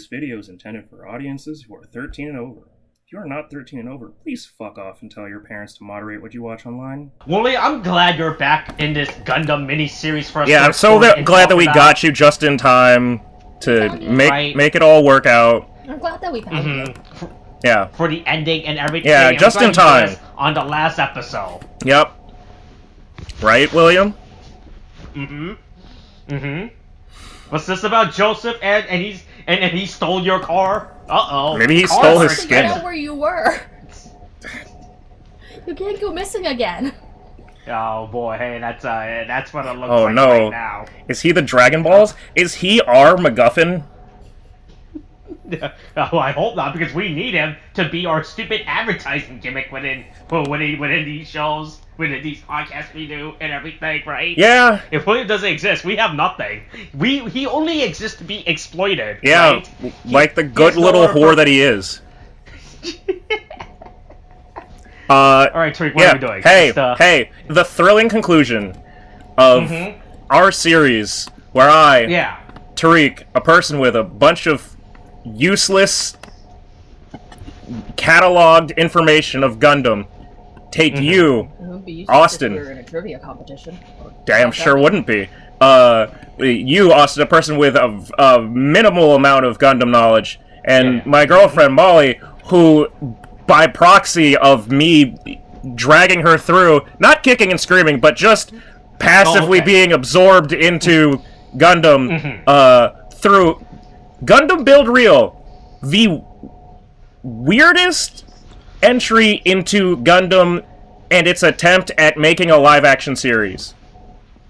This video is intended for audiences who are 13 and over. If you are not 13 and over, please fuck off and tell your parents to moderate what you watch online. Wooly, I'm glad you're back in this Gundam mini-series for us. Yeah, I'm so glad that we got you just in time to make it all work out. I'm glad that we found you. Yeah. For the ending and everything. Yeah, just in time. On the last episode. Yep. Right, William? What's this about Joseph and he stole your car? Uh-oh. Maybe he stole his skin. I know where you were. You can't go missing again. Oh boy, hey, that's what it looks like right now. Is he the Dragon Balls? Is he our MacGuffin? Oh, I hope not, because we need him to be our stupid advertising gimmick within these shows, within these podcasts we do, and everything, right? Yeah. If William doesn't exist, we have nothing. He only exists to be exploited. Yeah, right? like the good little whore that he is. Alright, Tariq, what are we doing? Hey, the thrilling conclusion of our series, where I, Tariq, a person with a bunch of useless cataloged information of Gundam, take you, Austin. If we were in a trivia competition. Damn sure wouldn't be. You, Austin, a person with a minimal amount of Gundam knowledge, and my girlfriend, Molly, who, by proxy of me dragging her through, not kicking and screaming, but just passively being absorbed into Gundam, through Gundam Build Real, the weirdest entry into Gundam and its attempt at making a live-action series.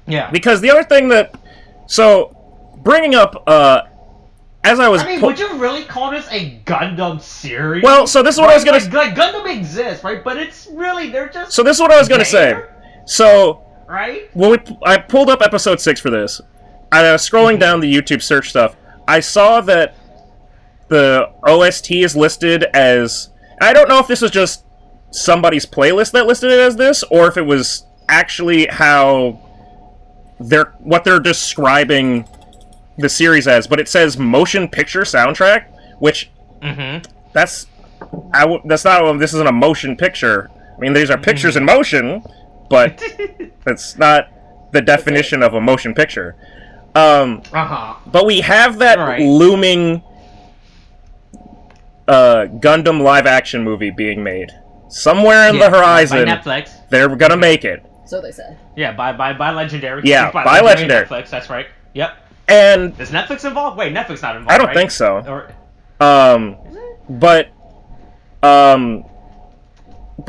Yeah. Because the other thing that... So, bringing up, as I was... I mean, would you really call this a Gundam series? Well, so this is what I was gonna... Like, Gundam exists, right? But it's really, they're just... So this is what I was gonna say. So... Right? When I pulled up episode 6 for this. I was scrolling down the YouTube search stuff. I saw that the OST is listed as... I don't know if this was just somebody's playlist that listed it as this, or if it was actually how what they're describing the series as, but it says motion picture soundtrack, which that's not this isn't a motion picture. I mean, these are pictures in motion, but that's not the definition of a motion picture. But we have that looming Gundam live-action movie being made. Somewhere in the horizon, by Netflix. They're gonna make it. So they say. Yeah, by Legendary. Yeah, by Legendary. Netflix, that's right. Yep. And... Is Netflix involved? Wait, Netflix not involved, I don't think so. But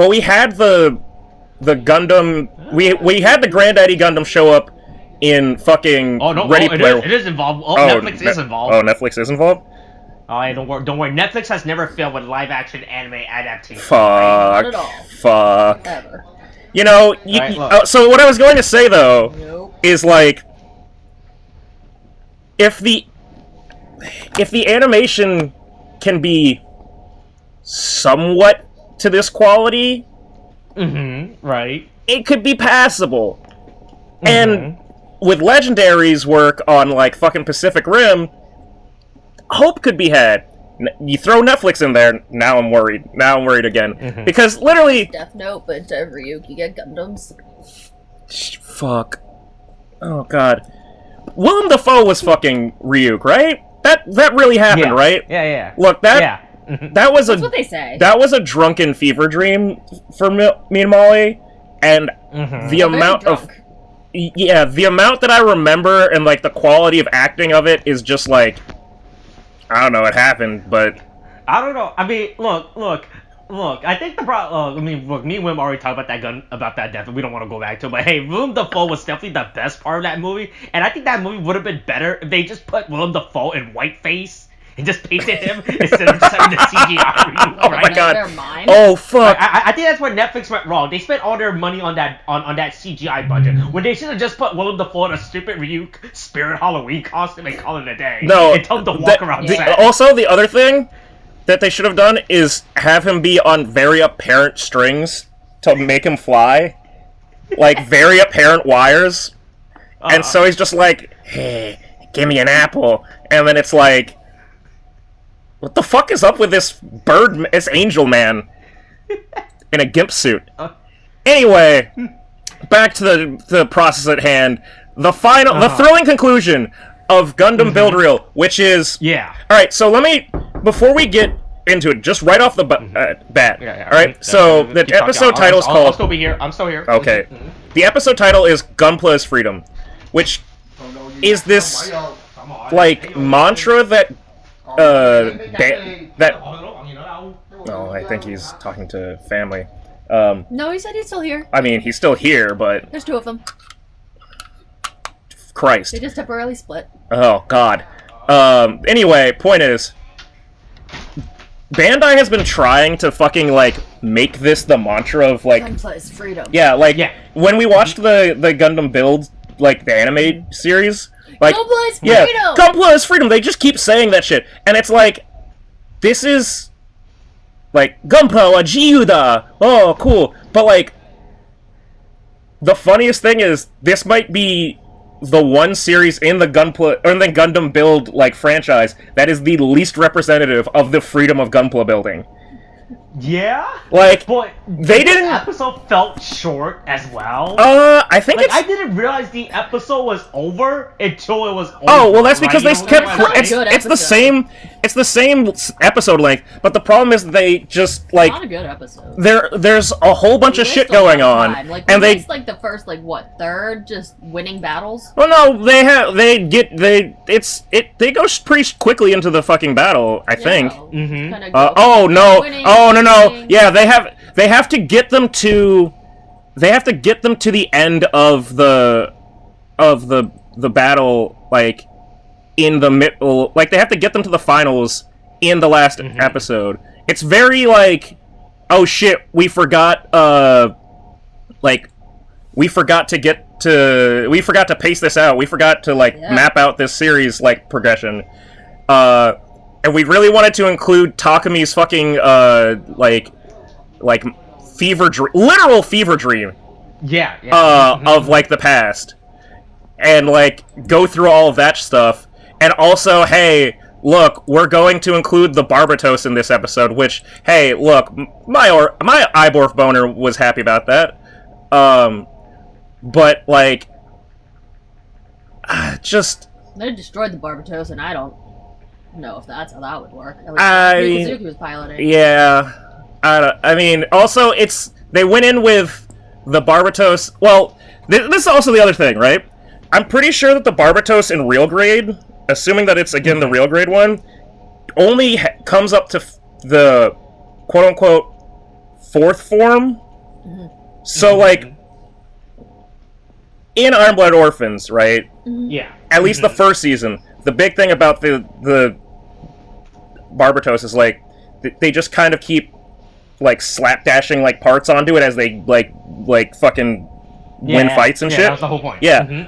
we had the Gundam... We had the Granddaddy Gundam show up in fucking Ready Player... It is involved. Netflix is involved. Oh, Netflix is involved? Don't worry. Netflix has never failed with live-action anime adaptation. Fuck. Not at all. Fuck. Ever. You know, so what I was going to say, though, is, like, if the animation can be somewhat to this quality... right. It could be passable. And with Legendary's work on, like, fucking Pacific Rim... hope could be had. You throw Netflix in there, now I'm worried. Now I'm worried again. Because literally... Death Note, but instead of Ryuk, you get Gundams. Fuck. Oh, God. Willem Dafoe was fucking Ryuk, right? That really happened, right? Yeah. Look, that was That's what they say. That was a drunken fever dream for me and Molly, and the amount of... Yeah, the amount that I remember and, like, the quality of acting of it is just, like... I don't know what happened, but... I don't know. I mean, look. I think the problem... me and Wim already talked about that death, and we don't want to go back to it, but hey, Willem Dafoe was definitely the best part of that movie, and I think that movie would have been better if they just put Willem Dafoe in whiteface and just painted him instead of just having the CGI. Oh my god. Oh, fuck. I think that's where Netflix went wrong. They spent all their money on that CGI budget, when they should have just put Willem Dafoe in a stupid Ryuk Spirit Halloween costume and call it a day. No. And tell him to walk around set. Also, the other thing that they should have done is have him be on very apparent strings to make him fly. Like, very apparent wires. And so he's just like, hey, give me an apple. And then it's like, What the fuck is up with this this angel man in a gimp suit? Anyway, back to the process at hand. The thrilling conclusion of Gundam Build Real, which is... Yeah. Alright, so before we get into it, just right off the bat. Yeah. Alright, so the episode title is called... I'll still be here. I'm still here. Okay. The episode title is Gunpla is Freedom, which is this, like, mantra that... Oh, I think he's talking to family. No, he said he's still here. I mean, he's still here, but... There's two of them. Christ. They just temporarily split. Oh, God. Anyway, point is... Bandai has been trying to fucking, like, make this the mantra of, like... Gunpla is freedom. Yeah, like, when we watched the Gundam Build, like, the anime series... Like, Gunpla is freedom! Yeah, Gunpla is freedom! They just keep saying that shit. And it's like... This is... Like, Gunpla wa jiyu da! Oh, cool. But, like... The funniest thing is, this might be the one series in the Gundam Build, like, franchise that is the least representative of the freedom of Gunpla building. Yeah? Like, but they didn't... The episode felt short as well. I think like, I didn't realize the episode was over until it was over. Oh, well, that's because they kept... It's the same episode length, but the problem is they just, like... Not a good episode. There's a whole bunch of shit going on, like, and they... like, the first, like, what, third, just winning battles? Well, no, they go pretty quickly into the fucking battle, I think. No. Yeah, they have to get them to the end of the battle, like, in the middle, like, they have to get them to the finals in the last episode. It's very, like, oh shit, we forgot to pace this out. We forgot to, like, map out this series, like, progression. And we really wanted to include Takami's fucking, literal fever dream. Of, like, the past. And, like, go through all of that stuff. And also, hey, look, we're going to include the Barbatos in this episode, which, hey, look, my Iborf boner was happy about that. But, like, just... They destroyed the Barbatos, and I don't know if that's how that would work. Mikazuki was piloting. Yeah. I mean, also, they went in with the Barbatos... Well, this is also the other thing, right? I'm pretty sure that the Barbatos in real grade, assuming that it's, again, the real grade one, only comes up to the quote-unquote fourth form. So, like, in Iron Blood Orphans, right? Yeah. At least the first season, the big thing about the Barbatos is, like, they just kind of keep, like, slapdashing, like, parts onto it as they, like fucking win fights and shit. Yeah, that's the whole point. Yeah.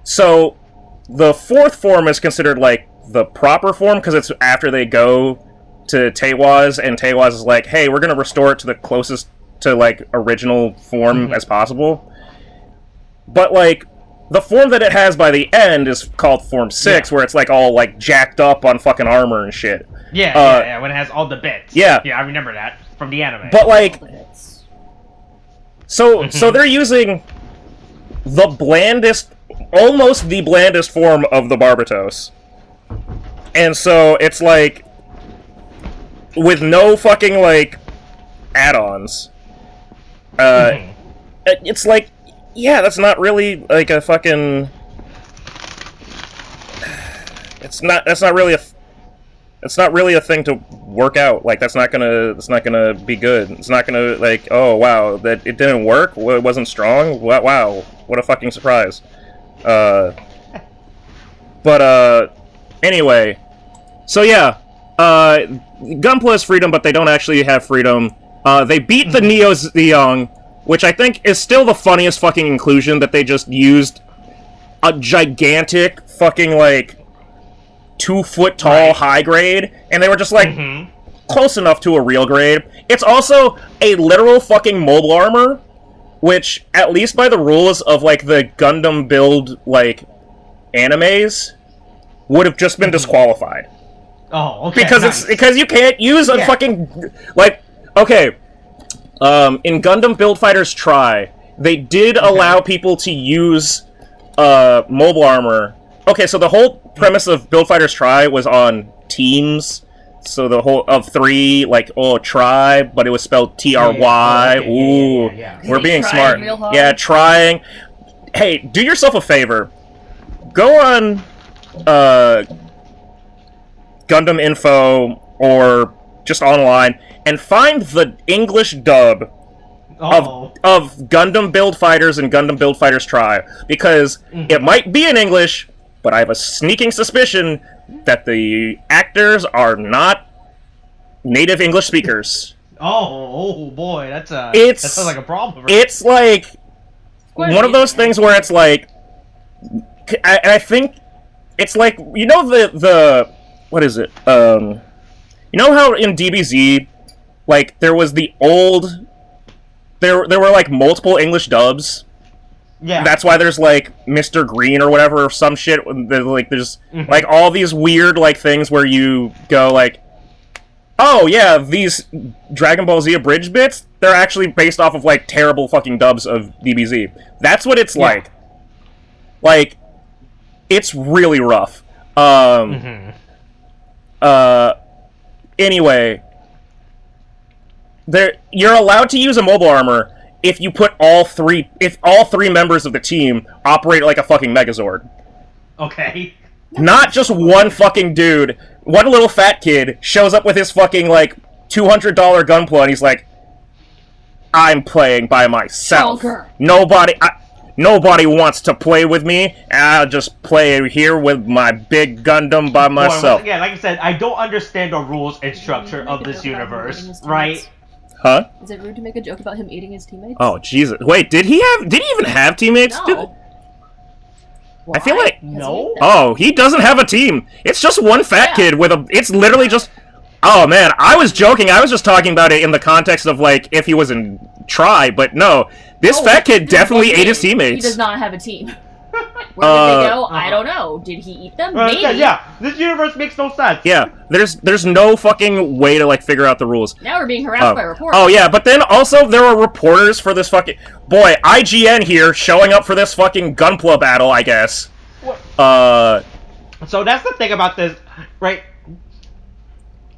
So, the fourth form is considered, like, the proper form, because it's after they go to Teiwaz, and Teiwaz is like, hey, we're gonna restore it to the closest to, like, original form as possible. But, like, the form that it has by the end is called Form 6, where it's, like, all, like, jacked up on fucking armor and shit. Yeah, when it has all the bits. Yeah. Yeah, I remember that from the anime. But, like... So they're using the blandest, almost the blandest form of the Barbatos. And so it's, like, with no fucking, like, add-ons. It's like, yeah, that's not really, like, a fucking... It's not really a thing to work out. Like, that's not gonna be good. It's not gonna, like, oh, wow, that it didn't work? It wasn't strong? Wow, what a fucking surprise. Anyway. So, yeah. Gunpla is freedom, but they don't actually have freedom. They beat the Neo Zeong, which I think is still the funniest fucking inclusion, that they just used a gigantic fucking, like, 2-foot-tall high grade, and they were just, like, close enough to a real grade. It's also a literal fucking mobile armor, which, at least by the rules of, like, the Gundam Build, like, animes, would have just been disqualified. Oh, okay. Because you can't use a fucking like okay. In Gundam Build Fighters Try, they did allow people to use mobile armor. Okay, so the whole premise of Build Fighters Try was on teams. So the whole of 3, like, tribe, but it was spelled Try. Ooh, we're being smart. Yeah, trying. Hey, do yourself a favor. Go on Gundam Info or just online and find the English dub of Gundam Build Fighters and Gundam Build Fighters Try, because it might be in English, but I have a sneaking suspicion that the actors are not native English speakers. Oh boy, that sounds like a problem. It's like one of those things where it's like, I think it's like, you know the what is it? You know how in DBZ, like there was the old, there were like multiple English dubs. Yeah. That's why there's like Mr. Green or whatever or some shit. Like there's like all these weird like things where you go like, oh yeah, these Dragon Ball Z abridged bits, they're actually based off of like terrible fucking dubs of DBZ. That's what it's like. Like, it's really rough. Anyway, you're allowed to use a mobile armor if you put all three members of the team operate like a fucking Megazord. Okay. Not just one fucking dude. One little fat kid shows up with his fucking, like, $200 Gunpla, and he's like, I'm playing by myself. Nobody wants to play with me. I'll just play here with my big Gundam by myself. Well, yeah, like I said, I don't understand the rules and structure of this universe, right? Huh? Is it rude to make a joke about him eating his teammates? Oh, Jesus. Wait, did he even have teammates? No. I feel like... No? Oh, he doesn't have a team. It's just one fat kid with a... It's literally just... Oh, man, I was joking. I was just talking about it in the context of, like, if he was in Try, but no. This fat kid definitely ate his teammates. He does not have a team. Where did they go? I don't know. Did he eat them? Maybe. Yeah, this universe makes no sense. Yeah, there's no fucking way to, like, figure out the rules. Now we're being harassed by reporters. Oh, yeah, but then also there were reporters for this fucking... Boy, IGN here showing up for this fucking Gunpla battle, I guess. So that's the thing about this, right?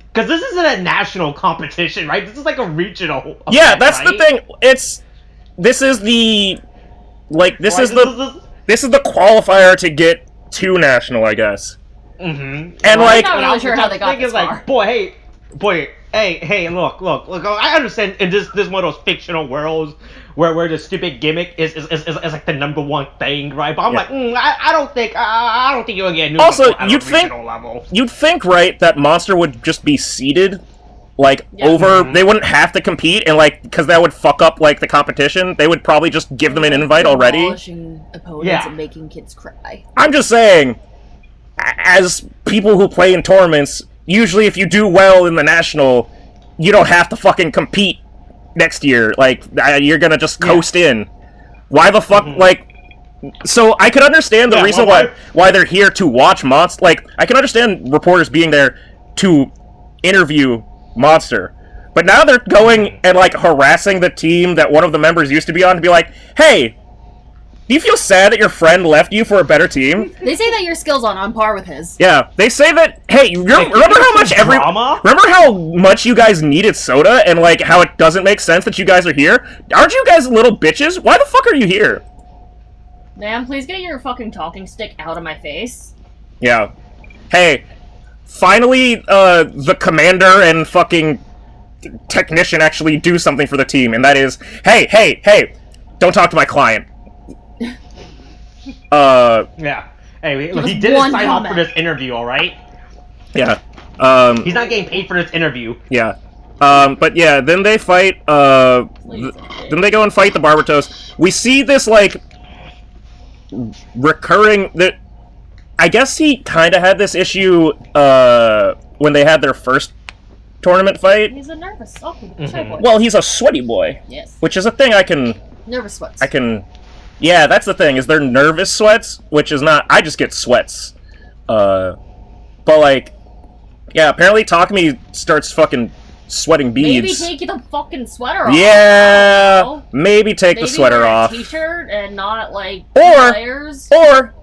Because this isn't a national competition, right? This is like a regional event, yeah, that's right? the thing. This is the qualifier to get to national, I guess. And like, I'm not really sure how they got this far. Like, hey, look. I understand in this one of those fictional worlds where the stupid gimmick is like the #1 thing, right? But I'm like, I don't think you'll get new also, at a regional level. You'd think, right, that Monster would just be seeded, like, over... They wouldn't have to compete, and, like, because that would fuck up, like, the competition. They would probably just give them an invite already. Demolishing opponents and making kids cry. I'm just saying, as people who play in tournaments, usually if you do well in the national, you don't have to fucking compete next year. Like, you're gonna just coast in. Why the fuck, like... So, I can understand the reason why they're here to watch Monster. Like, I can understand reporters being there to interview Monster. But now they're going and, like, harassing the team that one of the members used to be on to be like, hey, do you feel sad that your friend left you for a better team? They say that your skills are on par with his. Yeah, they say that, hey, remember how much you guys needed soda and, like, how it doesn't make sense that you guys are here? Aren't you guys little bitches? Why the fuck are you here? Ma'am, please get your fucking talking stick out of my face. Yeah. Hey, finally, the commander and fucking technician actually do something for the team, and that is, hey, don't talk to my client. Yeah. Hey, look, he didn't sign off for this interview, alright? Yeah. He's not getting paid for this interview. Yeah. But yeah, then they fight, then they go and fight the Barbatos. We see this, like, recurring... I guess he kind of had this issue, when they had their first tournament fight. He's a nervous, awkward shy boy. Well, he's a sweaty boy. Yes. Which is a thing I can... Nervous sweats. Yeah, that's the thing, is they're nervous sweats, which is not... I just get sweats. But, like... Yeah, apparently Takumi starts fucking sweating beads. Maybe take the fucking sweater off. Yeah, maybe take the sweater wear off. A t-shirt and not like Or layers. Or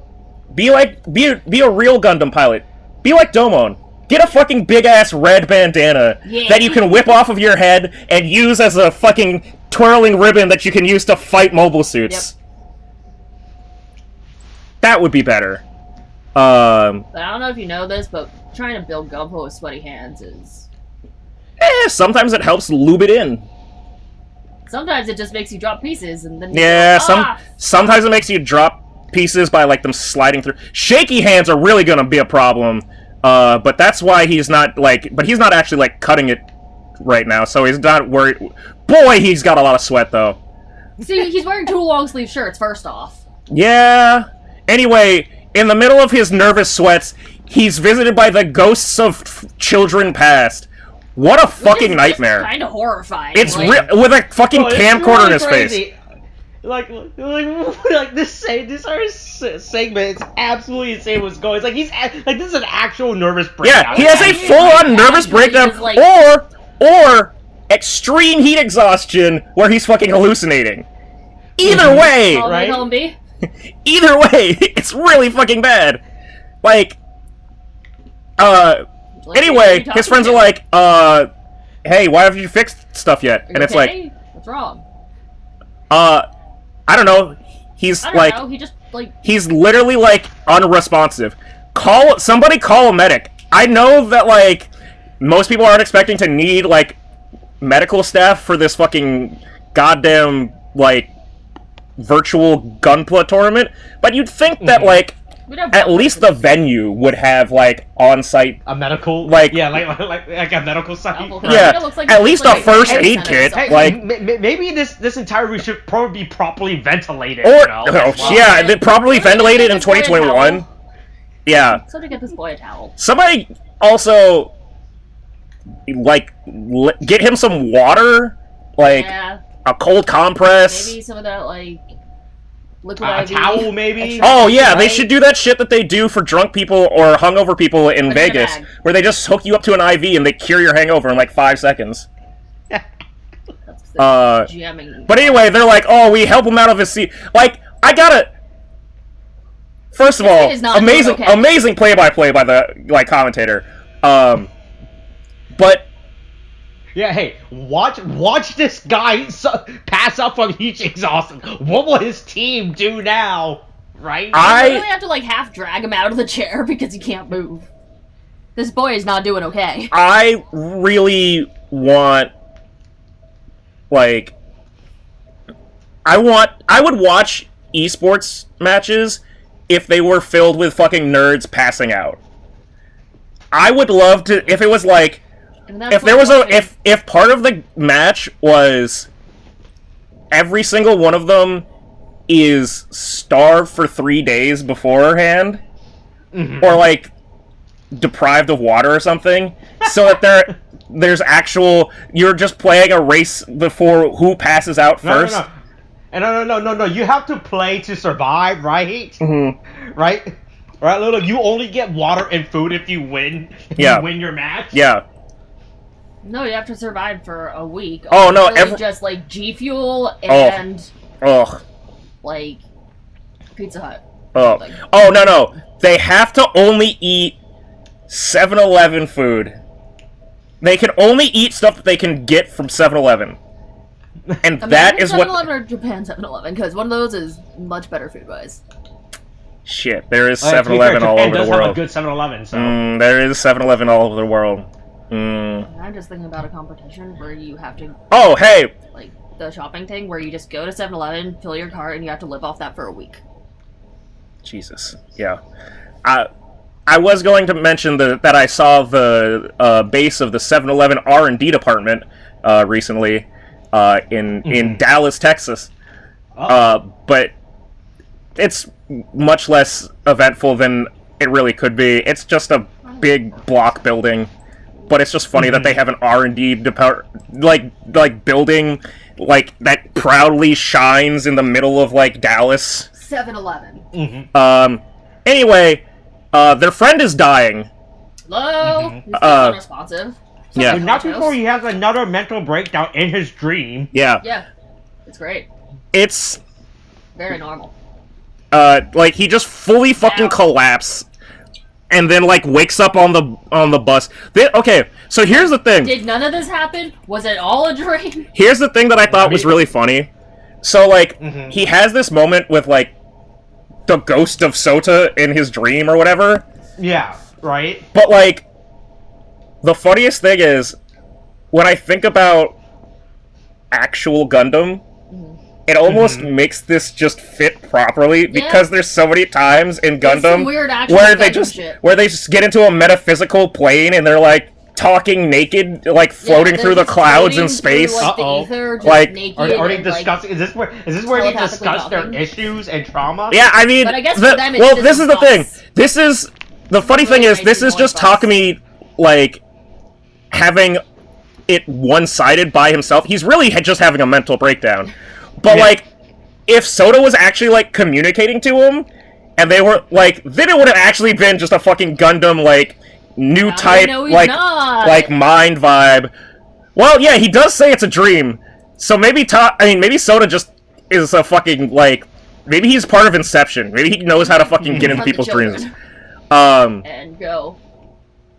be a real Gundam pilot. Be like Domon. Get a fucking big ass red bandana that you can whip off of your head and use as a fucking twirling ribbon that you can use to fight mobile suits. Yep. That would be better. But I don't know if you know this, but trying to build Gunpla with sweaty hands is... Sometimes it helps lube it in. Sometimes it just makes you drop pieces and then sometimes it makes you drop pieces by like them sliding through. Shaky hands are really gonna be a problem. But that's why he's not like he's not actually like cutting it right now, so he's not worried. Boy, he's got a lot of sweat though. See, he's wearing 2 long sleeve shirts first off. Yeah. Anyway, in the middle of his nervous sweats, he's visited by the ghosts of children past. What a fucking nightmare! Kind of horrifying. It's with a fucking camcorder in his crazy. face. Like this segment, it's absolutely insane what's going. It's like this is an actual nervous breakdown. Yeah, he has a full-on nervous breakdown, or extreme heat exhaustion, where he's fucking hallucinating. Either way, right? Either way, it's really fucking bad. Like, anyway, his friends are like, hey, why haven't you fixed stuff yet? And it's like, what's wrong? I don't know. He's like, he just like he's literally like unresponsive. Somebody call a medic. I know that like most people aren't expecting to need like medical staff for this fucking goddamn like virtual Gunpla tournament, but you'd think that like at least the venue would have like on-site a medical like a medical site. Yeah, at least a first aid kit. Hey, like maybe this entire room should probably be properly ventilated. Or they properly ventilated in 2021. Yeah. Somebody get this boy a towel. Somebody also like get him some water, like a cold compress. Maybe some of that like liquid a IV. towel, maybe. Oh yeah, they should do that shit that they do for drunk people or hungover people in Vegas, where they just hook you up to an IV and they cure your hangover in like 5 seconds. But anyway, they're like, oh, we help him out of his seat. Like, I gotta. First of all, amazing play-by-play by the like commentator. But. Yeah, hey, watch this guy pass up from heat exhaustion. What will his team do now? Right? I really have to like half drag him out of the chair because he can't move. This boy is not doing okay. I really want like I would watch esports matches if they were filled with fucking nerds passing out. I would love to if it was like if there was if part of the match was every single one of them is starved for 3 days beforehand, or like deprived of water or something, so that there's actual you're just playing a race before who passes out first. No. You have to play to survive, right? Right. Look, you only get water and food if you win. You win your match. Yeah. No, you have to survive for a week. Oh no, just like G Fuel and like Pizza Hut. No. They have to only eat 7-Eleven food. They can only eat stuff that they can get from 7-Eleven. And that is 7-Eleven or Japan 7-Eleven, because one of those is much better food-wise. Shit, there is 7-Eleven all over the world. Have a good 7-Eleven, so. There is 7-Eleven all over the world. I'm just thinking about a competition where you have to... Oh, hey! Like, the shopping thing where you just go to 7-Eleven, fill your cart, and you have to live off that for a week. Jesus. Yeah. I was going to mention that I saw the base of the 7-Eleven R&D department recently in Dallas, Texas. But it's much less eventful than it really could be. It's just a big block building. But it's just funny that they have an R&D department, like building, like that proudly shines in the middle of like Dallas. 7-Eleven. Anyway, their friend is dying, Hello? He's unresponsive. Yeah. But not before he has another mental breakdown in his dream. Yeah. Yeah. It's great. It's Very normal. like he just fully fucking collapses, and then like wakes up on the bus. Okay, so here's the thing. Did none of this happen? Was it all a dream? Here's the thing that I thought was really funny. So like he has this moment with like the ghost of Sota in his dream or whatever. Yeah, right? But like the funniest thing is when I think about actual Gundam, it almost makes this just fit properly because there's so many times in Gundam where they just get into a metaphysical plane and they're like talking naked, like floating through the clouds in space. Are they discussing? Is this where they discuss their issues and trauma? Yeah, I mean, but I guess for them this is the thing. This is the funny thing is this is just Takumi like having it one-sided by himself. He's really just having a mental breakdown. But like, if Sota was actually like communicating to him, and they were like, then it would have actually been just a fucking Gundam like new type like mind vibe. Well, yeah, he does say it's a dream, so maybe maybe Sota just is a fucking like maybe he's part of Inception. Maybe he knows how to fucking get into people's dreams. And go.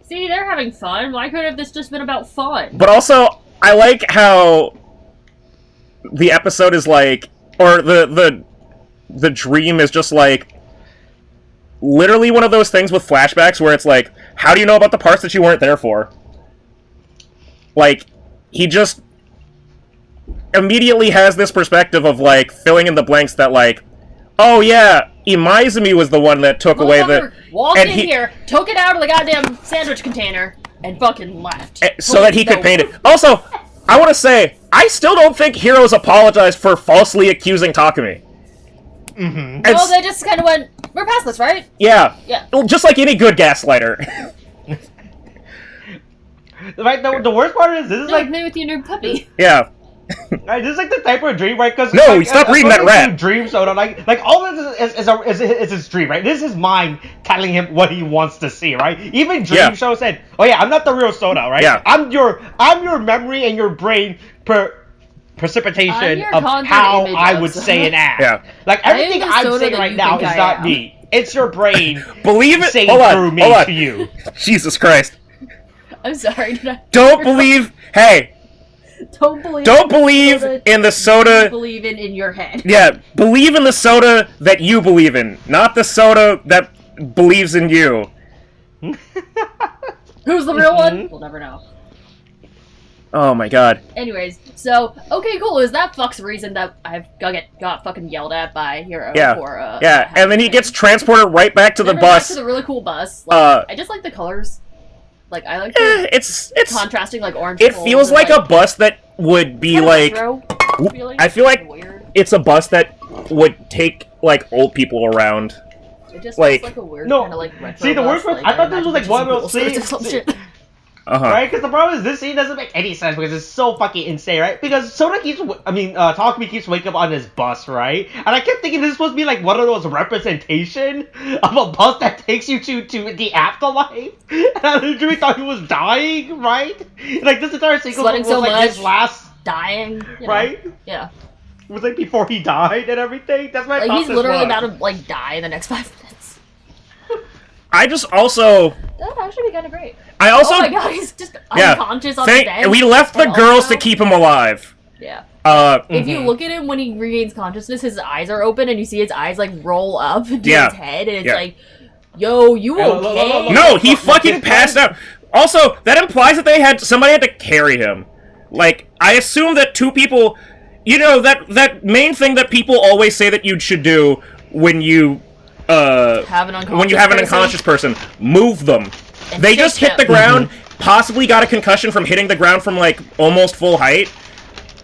See, they're having fun. Why couldn't this just been about fun? But also, I like how the episode is like, or the dream is just like literally one of those things with flashbacks where it's like, how do you know about the parts that you weren't there for? Like, he just immediately has this perspective of like filling in the blanks that like, oh yeah, Imaizumi was the one that took away the... Walked in here, took it out of the goddamn sandwich container, and fucking left. So that he could paint it. Also, I want to say, I still don't think Heroes apologized for falsely accusing Takumi. No, they just kind of went, we're past this, right? Yeah. Yeah. Well, just like any good gaslighter. Right, the worst part is, this is like... me with your new puppy. Yeah. Right, this is like the type of dream, right? Because no, stop reading that rat. Dream Soda, like all of this is his dream, right? This is his mind telling him what he wants to see, right? Even Dream Show said, "Oh yeah, I'm not the real Soda, right? Yeah. I'm your memory and your brain precipitation of how I would say and act. Yeah. Like everything I'm saying right now is not me. It's your brain. Believe it. Saying through me to you. Jesus Christ. I'm sorry. Don't believe. Hey. Don't believe in the Soda. You believe in your head. Yeah, believe in the Soda that you believe in, not the Soda that believes in you. Who's the real one? We'll never know. Oh my god. Anyways, so okay, cool. Is that fuck's reason that I've got fucking yelled at by Hero? Yeah. For, yeah, and then he gets transported right back to the bus. Back to the really cool bus. Like, I just like the colors. Like I like it's contrasting like orange. It feels like a bus that would be like. I feel like it's a bus that would take like old people around. It just feels like a weird kind of like retro. See, the worst part, I thought this was like one of those things. Right? Because the problem is this scene doesn't make any sense because it's so fucking insane, right? Because Soda Takumi keeps waking up on his bus, right? And I kept thinking this is supposed to be like one of those representation of a bus that takes you to the afterlife. And I literally thought he was dying, right? Like this entire sequence was like his last dying, right? Yeah. It was like before he died and everything. That's what I thought he's literally about to like die in the next 5 minutes. I just also. That would actually be kind of great. I also. Oh my god, he's just unconscious on the bed. We left the girls to keep him alive. Yeah. If you look at him when he regains consciousness, his eyes are open and you see his eyes like roll up into his head, and it's like, yo, you okay? No, he fucking passed out. Also, that implies that somebody had to carry him. Like, I assume that 2 people, you know, that main thing that people always say that you should do when you have an unconscious person, move them. And they just hit the ground, possibly got a concussion from hitting the ground from like almost full height.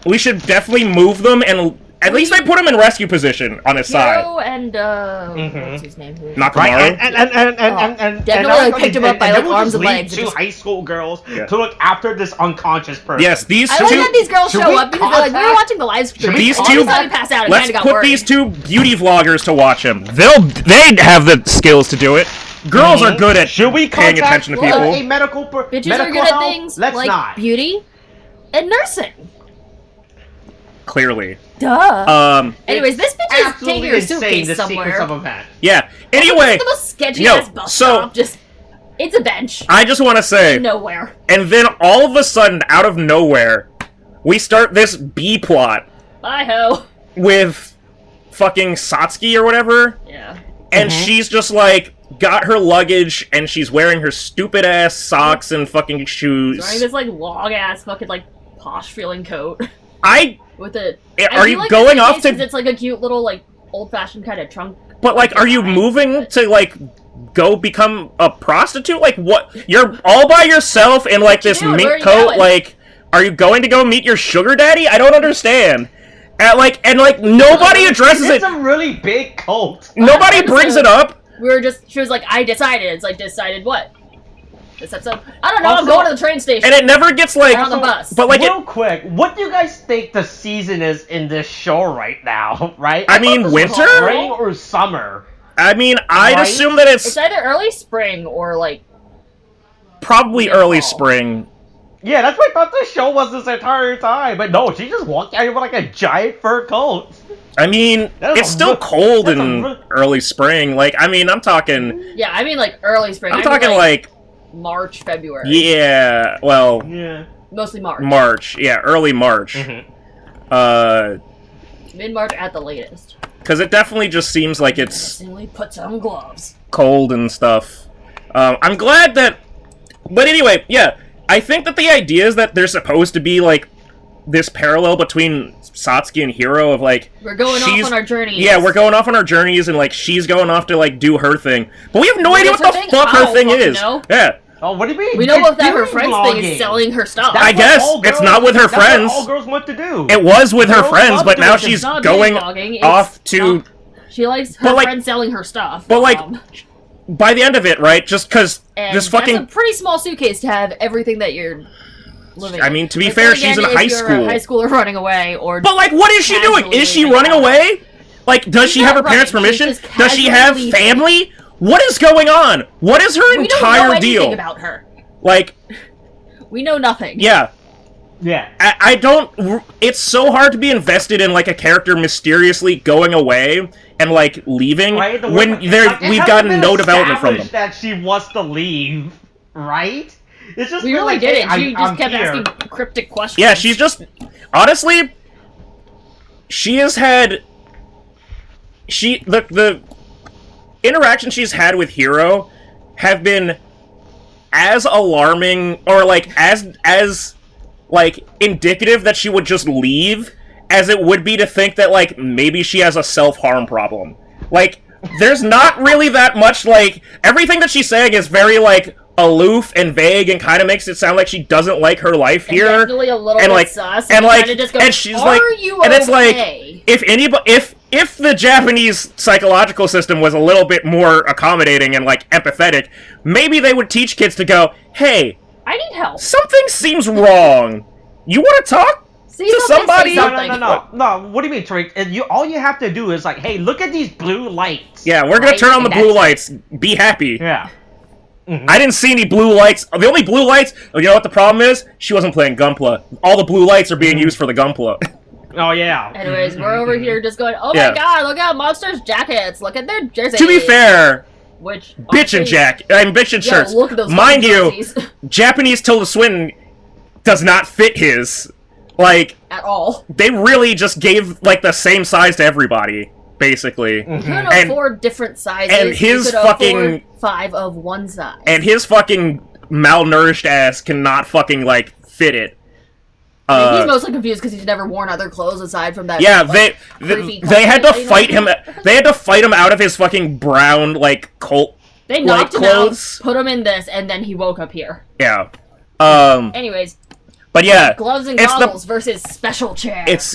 We should definitely move them, and at least they put him in rescue position on his side. And what's his name? Nakamaru. Right, and definitely picked him up by like arms and legs. 2 high school girls to look after this unconscious person. Yes, these two. I like that these girls show up because they're like, we were watching the live stream. These two. Pass out and let's got put worried. these 2 beauty vloggers to watch him. They have the skills to do it. Girls are good at Should we paying attention to people. A medical Bitches are good at things like beauty and nursing. Clearly. Duh. Anyways, this bitch is taking her suitcase somewhere. Yeah. Anyway. It's the most sketchy ass bus stop. It's a bench. I just want to say. Nowhere. And then all of a sudden, out of nowhere, we start this B plot. Bye-ho. With fucking Satsuki or whatever. Yeah. And she's just like, got her luggage, and she's wearing her stupid ass socks and fucking shoes. She's wearing this like long ass fucking like posh feeling coat. With a. Are you going off to? It's like a cute little like old fashioned kind of trunk. But like, are you moving to like go become a prostitute? Like what? You're all by yourself in like this mink coat. Like, are you going to go meet your sugar daddy? I don't understand. And like nobody addresses it. It's a really big coat. Nobody brings it up. She was like, I decided. It's like, decided what? This episode? I don't know, I'm going to the train station. And it never gets like... on the bus. But like real quick, what do you guys think the season is in this show right now, right? I mean, winter? Spring or summer? I mean, I'd assume that it's... It's either early spring or like... Probably early spring. Yeah, that's what I thought the show was this entire time. But no, she just walked out here with like a giant fur coat. I mean, it's still cold in early spring. Like, I mean, I'm talking... Yeah, I mean like early spring. I'm talking like... March, February. Yeah, well... Yeah. Mostly March. March, yeah, early March. Mid-March at the latest. Because it definitely just seems like it's... Put on gloves. Cold and stuff. I'm glad that... But anyway, yeah, I think that the idea is that there's supposed to be, like, this parallel between Satsuki and Hiro of, like... We're going off on our journeys. Yeah, we're going off on our journeys, and, like, she's going off to, like, do her thing. But we have no idea what the fuck her thing is. Yeah. Oh, what do you mean? We know what that her friend's thing is, selling her stuff. I guess it's not with her friends. That's what all girls want to do. It was with her friends, but now she's going off to... She likes her friends selling her stuff. But, like, by the end of it, right, just because this fucking... That's a pretty small suitcase to have everything that you're living in. I mean, to be fair, she's in high school. You're a high schooler running away, or... But, like, what is she doing? Is she running away? Like, does she have her parents' permission? Does she have family? What is going on? What is her entire deal? We don't know anything about her. Like... We know nothing. Yeah. Yeah. I don't... It's so hard to be invested in, like, a character mysteriously going away and, like, leaving when we've gotten no development from them. That she wants to leave, right? It's just we really didn't. She just kept asking cryptic questions. Yeah, she's just... Honestly, she has had... The interactions she's had with Hiro have been as alarming, or, like, as like, indicative that she would just leave, as it would be to think that, like, maybe she has a self-harm problem. Like, there's not really that much, like, everything that she's saying is very, like, aloof and vague and kind of makes it sound like she doesn't like her life here. Definitely a little bit sus. And, like, just goes, and she's like, and it's like, if the Japanese psychological system was a little bit more accommodating and, like, empathetic, maybe they would teach kids to go, hey, I need help. Something seems wrong. You want to talk to somebody? No. What do you mean, Tariq? All you have to do is like, hey, look at these blue lights. Yeah, we're gonna turn on the blue lights. Be happy. Yeah. I didn't see any blue lights. The only blue lights. You know what the problem is? She wasn't playing Gunpla. All the blue lights are being used for the Gunpla. Oh yeah. Anyways, we're over here just going, oh my god, look at Monsters' jackets. Look at their jerseys. To be fair. Which bitch and shirts. Look at those mind you, jerseys. Japanese Tilda Swinton does not fit his. Like, at all. They really just gave, like, the same size to everybody, basically. You couldn't afford different sizes. And his fucking 5 of one size. And his fucking malnourished ass cannot fucking, like, fit it. I mean, he's mostly confused because he's never worn other clothes aside from that. Yeah, like, they had to fight him. They had to fight him out of his fucking brown, like, cult. They knocked him out, put him in this, and then he woke up here. Yeah. Anyways. But yeah, gloves and goggles versus special chair. It's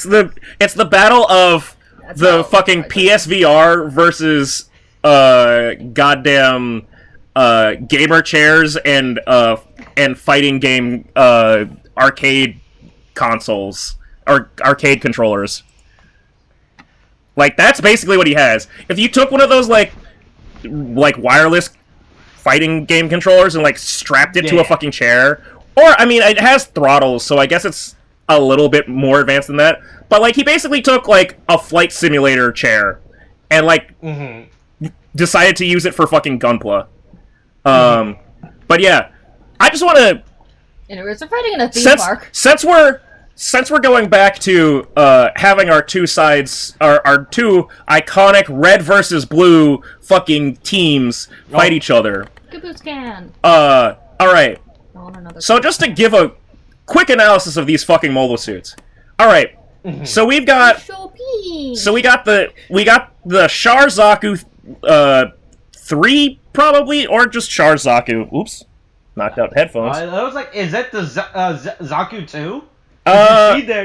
the battle of the fucking PSVR versus goddamn gamer chairs and fighting game arcade consoles or arcade controllers. Like, that's basically what he has. If you took one of those, like wireless fighting game controllers and, like, strapped it to a fucking chair... Or, I mean, it has throttles, so I guess it's a little bit more advanced than that. But, like, he basically took, like, a flight simulator chair and, like, decided to use it for fucking Gunpla. But, yeah. I just want to... Anyways, they're fighting in a theme park. Since we're going back to having our two sides, our two iconic red versus blue fucking teams fight each other. Caboose can. Alright. So just to give a quick analysis of these fucking mobile suits. Alright. So we got the Char Zaku 3 probably, or just Char Zaku. Oops. Knocked out headphones. I was like, is that the Zaku 2?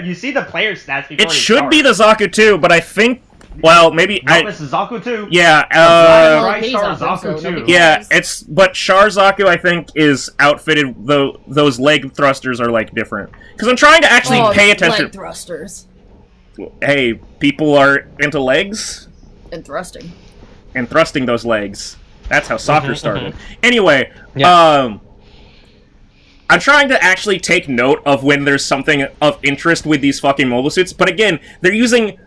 You see the player stats before it should be the Zaku 2, but I think, well, maybe it's the Zaku 2. Yeah, Zaku 2. Yeah, but Char Zaku I think is outfitted, though those leg thrusters are like different. Because I'm trying to actually pay attention. Leg thrusters. Hey, people are into legs And thrusting. And thrusting those legs. That's how soccer started. Anyway, I'm trying to actually take note of when there's something of interest with these fucking mobile suits, but again, they're using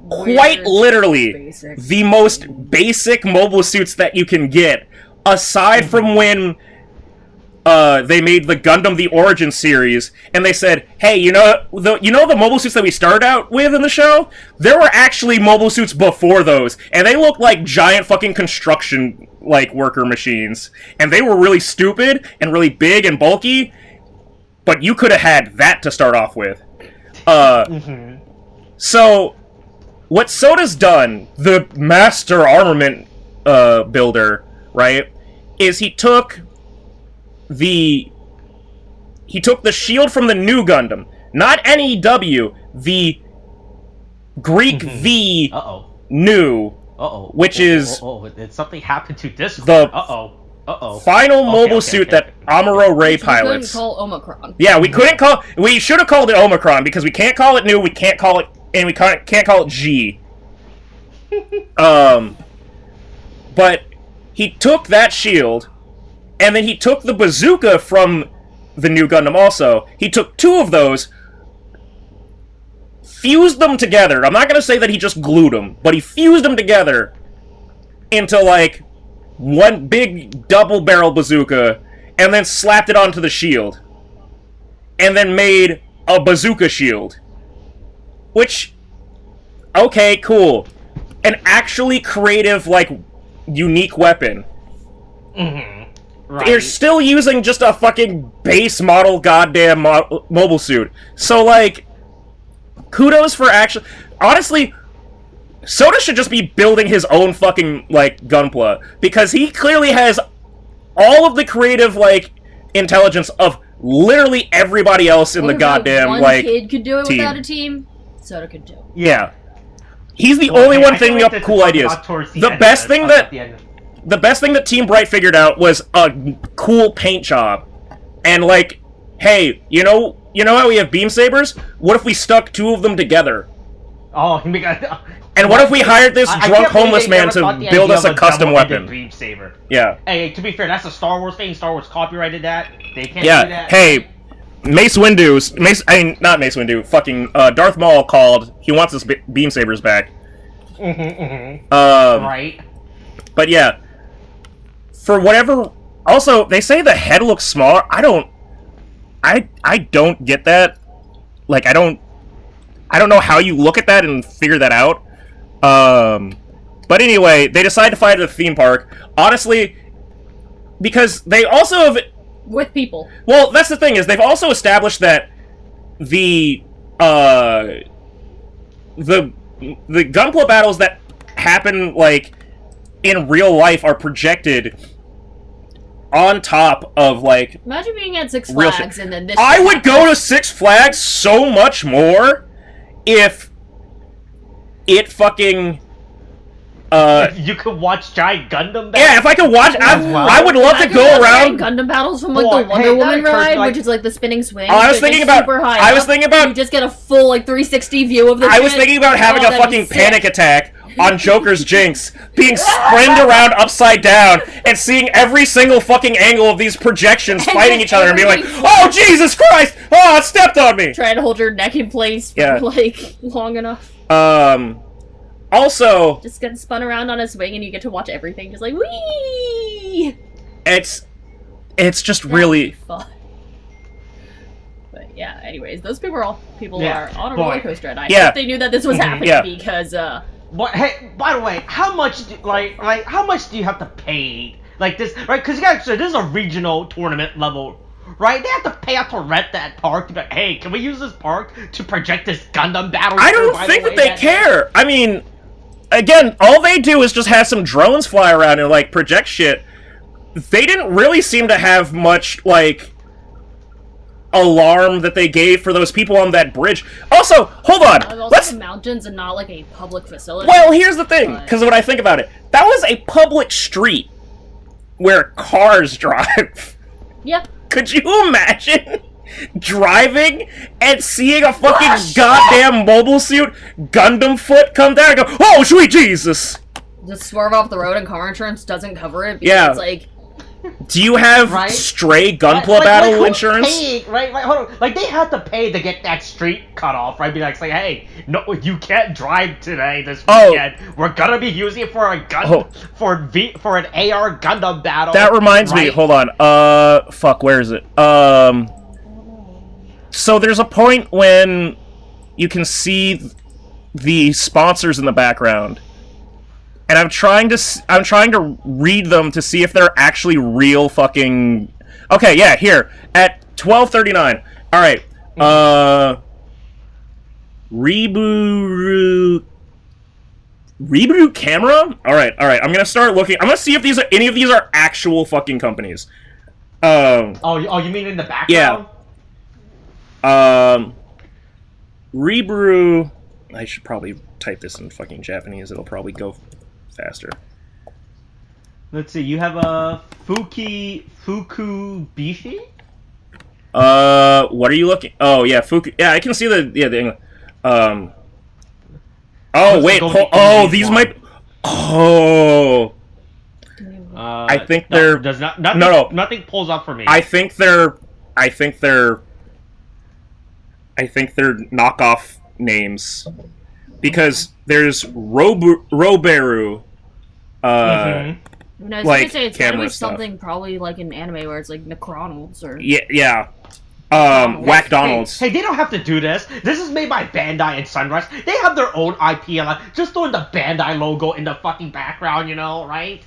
quite literally the most basic mobile suits that you can get, aside from when they made the Gundam the Origin series, and they said, hey, you know the mobile suits that we started out with in the show? There were actually mobile suits before those, and they looked like giant fucking construction, like, worker machines. And they were really stupid, and really big and bulky, but you could have had that to start off with. So, what Soda's done, the master armament builder, right, is he took the shield from the new Gundam, not NEW, the Greek V new, which is something happened to this. The final mobile suit that Amuro Ray pilots. We couldn't call Omicron. Yeah, we should have called it Omicron because we can't call it new, we can't call it, and we can't call it G. But he took that shield. And then he took the bazooka from the new Gundam also. He took two of those, fused them together. I'm not going to say that he just glued them, but he fused them together into, like, one big double-barrel bazooka, and then slapped it onto the shield. And then made a bazooka shield. Which, okay, cool. An actually creative, like, unique weapon. Right. They're still using just a fucking base model goddamn mobile suit. So, like, kudos for actually... Honestly, Soda should just be building his own fucking, like, Gunpla. Because he clearly has all of the creative, like, intelligence of literally everybody else in the goddamn, like, one kid could do it without a team, Soda could do it. Yeah. He's the only one thinking up cool ideas. The best thing that Team Bright figured out was a cool paint job. And, like, hey, you know how we have beam sabers? What if we stuck two of them together? And what if we hired this drunk homeless man to build us a custom weapon? Beam saber. Yeah. Hey, to be fair, that's a Star Wars thing. Star Wars copyrighted that. They can't do that. Hey, not Mace Windu, fucking Darth Maul called. He wants his beam sabers back. Right. But yeah. For whatever... Also, they say the head looks smaller. I don't get that. Like, I don't know how you look at that and figure that out. But anyway, they decide to fight at a theme park. Honestly, because they also have... With people. Well, that's the thing, is they've also established that the Gunpla battles that happen, like, in real life are projected on top of, like... Imagine being at Six Flags and then this... I would go to Six Flags so much more if it fucking... You could watch giant Gundam battles. Yeah, if I could watch, I would love to go around Gundam battles from like the Wonder Woman ride, which is like the spinning swing. I was thinking about. I was thinking about. You just get a full like 360 view of the. I was thinking about having a fucking panic attack on Joker's Jinx, being sprinted around upside down, and seeing every single fucking angle of these projections fighting each other, and being like, "Oh Jesus Christ! Oh, it stepped on me!" Trying to hold your neck in place for like long enough. Also, just get spun around on a swing, and you get to watch everything, just like wee. It's just really fun. But yeah, anyways, those people are on a roller coaster, and I hope they knew that this was happening because. But hey, by the way, how much do you have to pay like this, right? Because actually, this is a regional tournament level, right? They have to pay out to rent that park to be like, hey, can we use this park to project this Gundam battle? I don't think that they care. I mean, again, all they do is just have some drones fly around and like project shit. They didn't really seem to have much like alarm that they gave for those people on that bridge. Also, hold on. Let's mountains and not like a public facility. Well, here's the thing, because when I think about it, that was a public street where cars drive. Yep. Could you imagine driving and seeing a fucking goddamn mobile suit Gundam foot come down and go, "Oh, sweet Jesus!" Just swerve off the road and car insurance doesn't cover it because it's like. Do you have stray Gunpla battle insurance? Right, hold on. Like, they had to pay to get that street cut off, right? Be like, hey, no, you can't drive today this weekend. We're gonna be using it for a gun, for an AR Gundam battle. That reminds me, hold on. Fuck, where is it? So there's a point when you can see the sponsors in the background. And I'm trying to read them to see if they're actually real fucking. Okay, yeah, here at 12:39. All right, Reboot camera. All right. I'm gonna start looking. I'm gonna see if any of these are actual fucking companies. Oh, you mean in the background? Yeah. Rebrew. I should probably type this in fucking Japanese. It'll probably go faster. Let's see. You have a Fuku Bishi. What are you looking? Oh yeah, Fuku. Yeah, I can see the English. Oh wait. These might. Oh. I think they're. Does not. Nothing, no. Nothing pulls up for me. I think they're knockoff names. Because there's Roberu, No, I was gonna say it's gotta be stuff. something probably like an anime where it's like McDonald's or Whack Donald's. Hey, they don't have to do this. This is made by Bandai and Sunrise. They have their own IP. Just throwing the Bandai logo in the fucking background, right?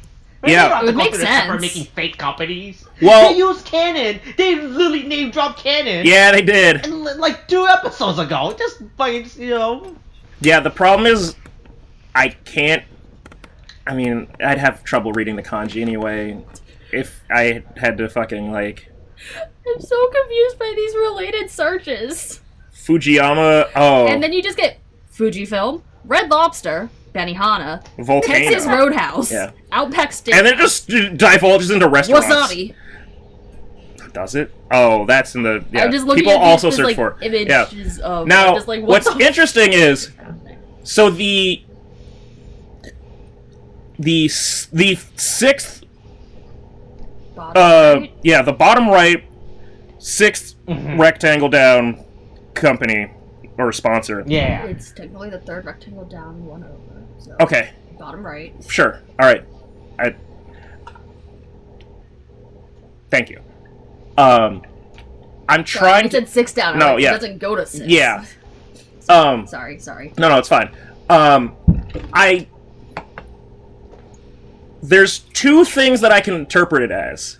Yeah, it would make sense. For making fake companies. Well, they use Canon. They literally name dropped Canon. Yeah, they did. And like 2 episodes ago, just like Yeah, the problem is, I can't. I mean, I'd have trouble reading the kanji anyway if I had to fucking like. I'm so confused by these related searches. Fujiyama. Oh. And then you just get Fujifilm, Red Lobster, Benihana, Volcano, Texas Roadhouse, Outback Steak, and then it just divulges into restaurants. Wasabi. Does it? Oh, that's in the. Yeah. I'm just looking people at also these, search like, for images of. Now, just like, what's interesting is, so the sixth. Right? Yeah, the bottom right, 6th rectangle down company or sponsor. Yeah. It's technically the 3rd rectangle down, 1 over. So okay. Bottom right. Sure. All right. Thank you. I'm trying. It said 6 down. No, it doesn't go to 6. Yeah. Sorry. No, it's fine. There's 2 things that I can interpret it as.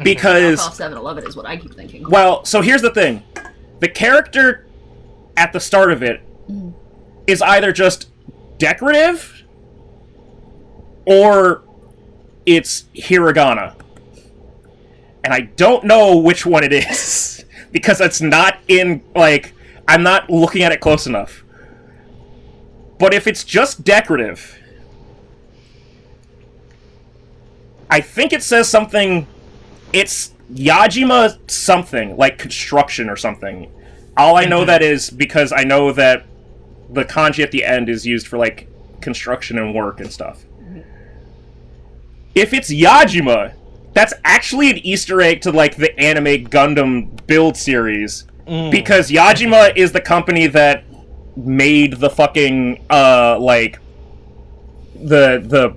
Because... Off 7-Eleven is what I keep thinking. Well, so here's the thing. The character at the start of it is either just decorative or it's hiragana. And I don't know which one it is. Because it's not in, like... I'm not looking at it close enough. But if it's just decorative... I think it says something. It's Yajima something, like construction or something. All I know that is because I know that the kanji at the end is used for, like, construction and work and stuff. If it's Yajima, that's actually an Easter egg to, like, the anime Gundam Build series. Because Yajima is the company that made the fucking, like, the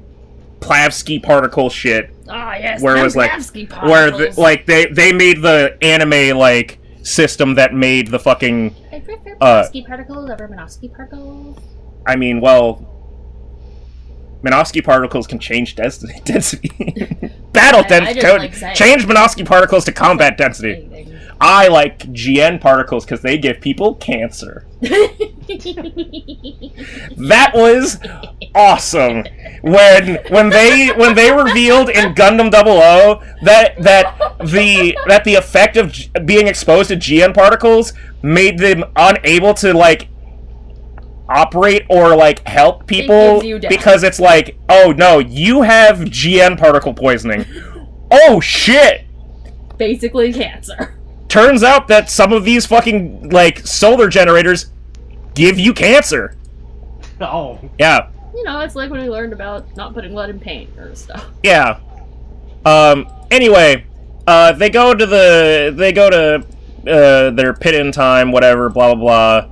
Plavsky particle shit. Ah, yes, where it was like, particles. where the, like they made the anime like system that made the fucking Minovsky particles over Minovsky particles. I mean, well, Minovsky particles can change density. Battle density. Change Minovsky particles to combat density. I like GN particles because they give people cancer. That was awesome. When they revealed in Gundam 00 that the effect of being exposed to GN particles made them unable to like operate or like help people because it's like, oh no, you have GN particle poisoning. Oh shit. Basically cancer. Turns out that some of these fucking, like, solar generators give you cancer. Oh. Yeah. You know, it's like when we learned about not putting lead in paint or stuff. Yeah. Anyway, they go to their pit-in time, whatever, blah, blah,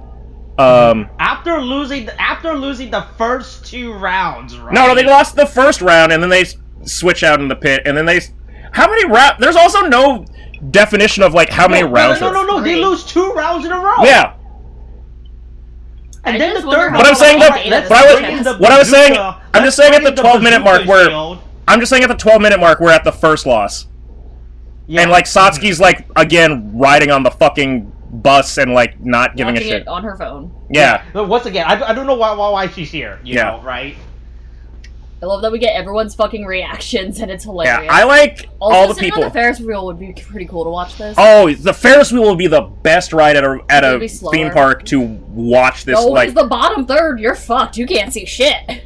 blah. After losing the first 2 rounds, right? No, they lost the first round, and then they switch out in the pit, and then they... How many rounds... There's also no definition of, like, how many rounds... No, they lose 2 rounds in a row! Yeah. And then the third... But I'm saying that... What I was saying... I'm just saying at the 12-minute mark where... I'm just saying at the 12-minute mark we're at the first loss. Yeah. And, like, Satsuki's, like, again, riding on the fucking bus and, like, not giving a shit. It on her phone. Yeah. But once again, I don't know why she's here, you know, right? I love that we get everyone's fucking reactions, and it's hilarious. Yeah, I like also, all the people. On the Ferris wheel would be pretty cool to watch this. Oh, the Ferris wheel will be the best ride at a theme park to watch this. No, it's the bottom third. You're fucked. You can't see shit.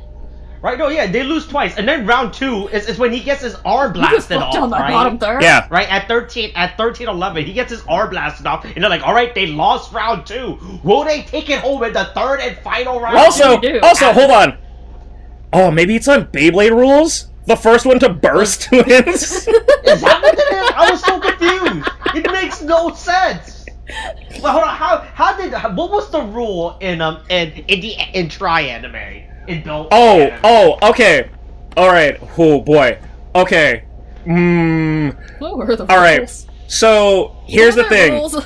Right? No, yeah, they lose twice, and then round 2 is when he gets his arm blasted off. On the bottom third. Yeah. Right at 13-11, he gets his arm blasted off, and they're like, all right, they lost round 2. Will they take it home in the third and final round? Also, hold on. Oh, maybe it's on Beyblade rules? The first one to burst wins? Is that what it is? I was so confused. It makes no sense. Well, hold on. What was the rule in Tri anime? In Build Oh, okay. Alright. Oh, boy. Okay. What were the rules? Alright. So, here's the thing. Rules?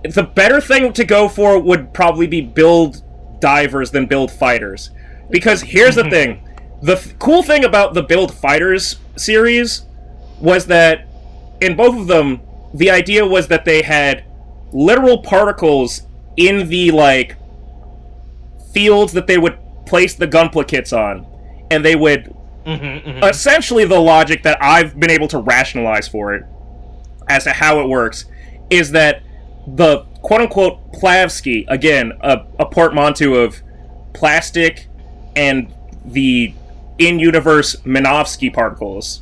The better thing to go for would probably be build divers than build fighters. Because here's the thing. The cool thing about the Build Fighters series was that in both of them, the idea was that they had literal particles in the, like, fields that they would place the Gunpla kits on. And they would... Essentially, the logic that I've been able to rationalize for it, as to how it works, is that the quote-unquote Plavsky, again, a portmanteau of plastic and the in-universe Minovsky particles.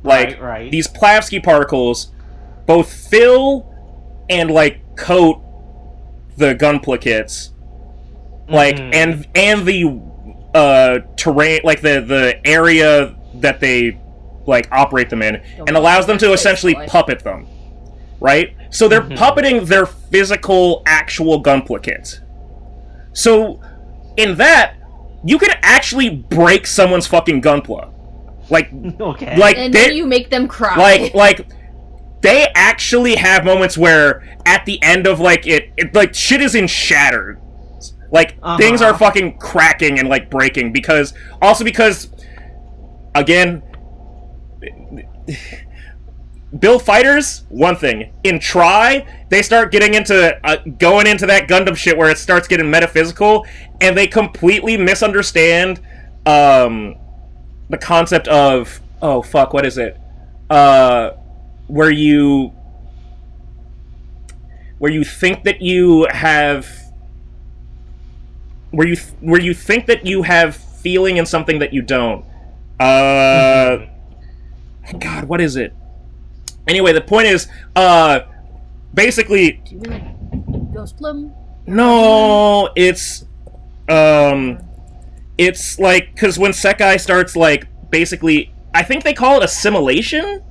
Like, right. These Plavsky particles both fill and, like, coat the Gunpla kits. Like, and the terrain, like, the area that they, like, operate them in, and allows them to essentially puppet them. Right? So they're puppeting their physical, actual Gunpla kits. So, in that, you can actually break someone's fucking Gunpla. Like, okay. Like, and then you make them cry. Like, they actually have moments where, at the end of, like, it like, shit is in shattered. Like, things are fucking cracking and, like, breaking, because, again, Build Fighters, one thing. In Tri, they start getting into, going into that Gundam shit where it starts getting metaphysical, and they completely misunderstand, the concept of, oh fuck, what is it? Where you think that you have, where you think that you have feeling in something that you don't. God, what is it? Anyway, the point is, basically, Do you mean like Ghost Plum? no, it's like, because when Sekai starts, like, basically, I think they call it assimilation,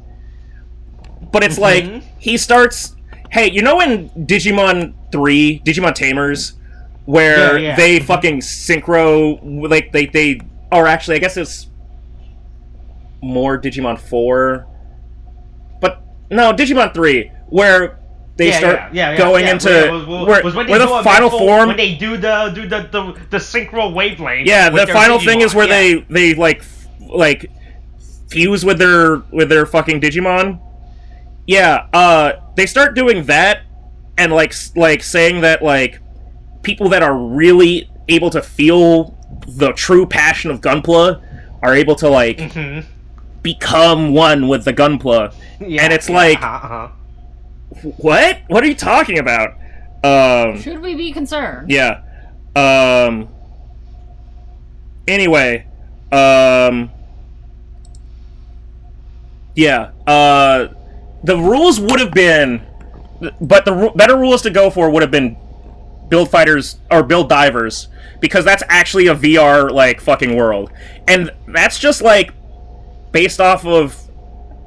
but it's like, he starts, hey, you know in Digimon 3, Digimon Tamers, where they fucking synchro, like, they, or actually, I guess it's more Digimon 4, but, no, Digimon 3, where they start going into where the final form, when they do the synchro wavelength. Yeah, the final thing is where they like fuse with their fucking Digimon. Yeah, they start doing that, and like saying that like people that are really able to feel the true passion of Gunpla are able to like become one with the Gunpla, and it's like. What? What are you talking about? Should we be concerned? Yeah. Anyway. Yeah. The rules would have been... But the better rules to go for would have been Build Fighters... Or Build Divers. Because that's actually a VR, like, fucking world. And that's just, like, based off of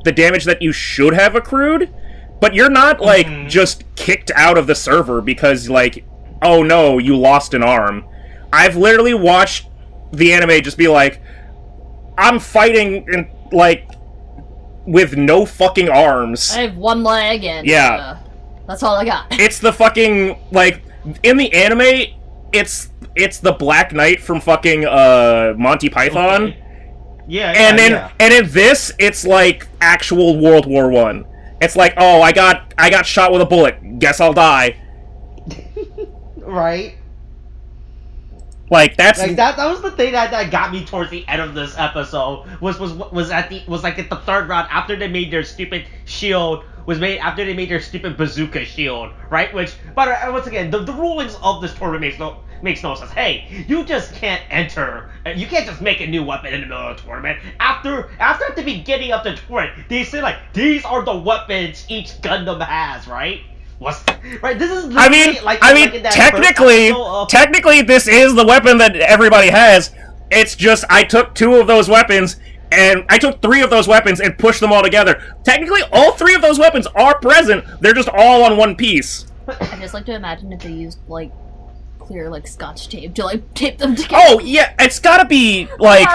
the damage that you should have accrued... But you're not, like, just kicked out of the server because, like, oh no, you lost an arm. I've literally watched the anime just be like, I'm fighting, in, like, with no fucking arms. I have one leg and, that's all I got. It's the fucking, like, in the anime, it's the Black Knight from fucking, Monty Python. Okay. And in this, it's, like, actual World War I. It's like, oh, I got shot with a bullet. Guess I'll die. Right. Like that's like that was the thing that got me towards the end of this episode. Was like at the third round after they made their stupid shield. Was made after they made their stupid bazooka shield, right? Which, but once again, the rulings of this tournament makes no sense. Hey, you just can't enter. You can't just make a new weapon in the middle of the tournament. After at the beginning of the tournament, they say like these are the weapons each Gundam has, right? Right? This is technically this is the weapon that everybody has. It's just I took 2 of those weapons. And I took 3 of those weapons and pushed them all together. Technically, all 3 of those weapons are present. They're just all on one piece. I just like to imagine if they used, like, clear, like, scotch tape to, like, tape them together. Oh, yeah, it's gotta be, like,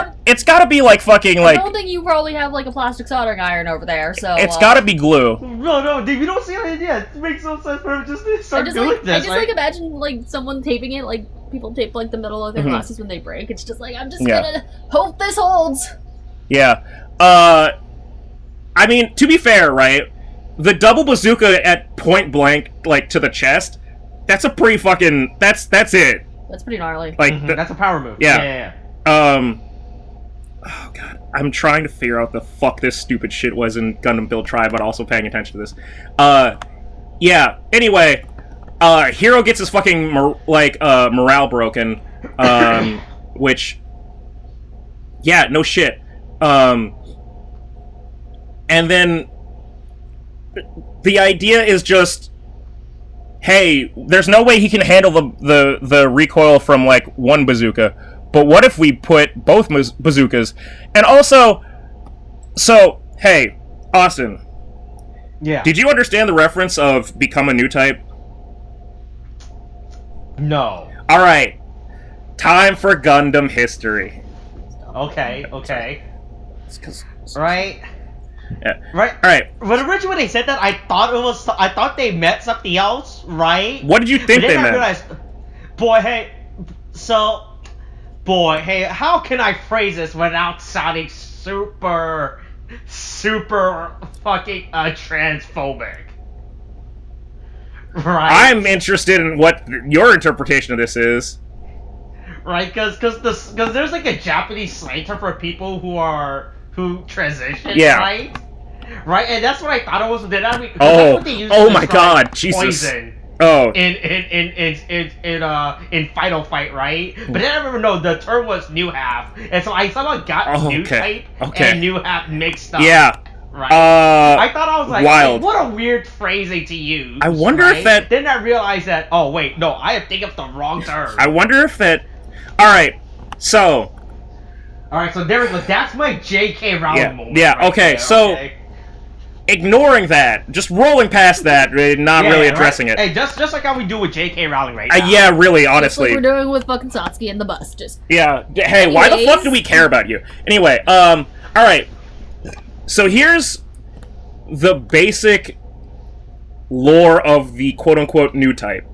fucking, like... I don't think you probably have, like, a plastic soldering iron over there, so... It's gotta be glue. No, Dave, you don't see it yet. It makes no sense for him just to start doing this, I just, like, imagine, like, someone taping it, like, people tape, like, the middle of their glasses when they break. It's just like, I'm just gonna hope this holds. Yeah. I mean, to be fair, right? The double bazooka at point blank, like, to the chest, that's a pretty fucking... That's it. That's pretty gnarly. Like, that's a power move. Yeah. Oh, God. I'm trying to figure out the fuck this stupid shit was in Gundam Build Try, but also paying attention to this. Yeah. Anyway, Hero gets his fucking, morale broken, which... Yeah, no shit. And then the idea is just, hey, there's no way he can handle the recoil from like one bazooka, but what if we put both bazookas? And also, so hey, Austin, did you understand the reference of become a new type? No. All right, time for Gundam history. Okay. Right. Yeah. Right. All right. But originally when they said that, I thought they meant something else, right? What did you think they meant? Realized, how can I phrase this without sounding super fucking transphobic? Right. I'm interested in what your interpretation of this is. Right, because there's like a Japanese slang term for people who transition, right? Right, and that's what I thought it was. Then that's what they used my God, Jesus! Poison. Oh. In Final Fight, right? But then I remember the term was new half, and so I somehow got new type and new half mixed up. Yeah. Right. I thought I was like, wild. What a weird phrasing to use. I wonder if that. Then I realized that. Oh wait, no, I am thinking of the wrong term. I wonder if that. All right. So that's my J.K. Rowling moment. Yeah. Right okay. There, so. Okay. Ignoring that, just rolling past that, not really addressing it. Hey, just like how we do with J.K. Rowling right now. Yeah, really, honestly. Just like we're doing with fucking Satsuki and the bus, just... Yeah, hey, why the fuck do we care about you? Anyway, alright. So here's the basic lore of the quote-unquote new type.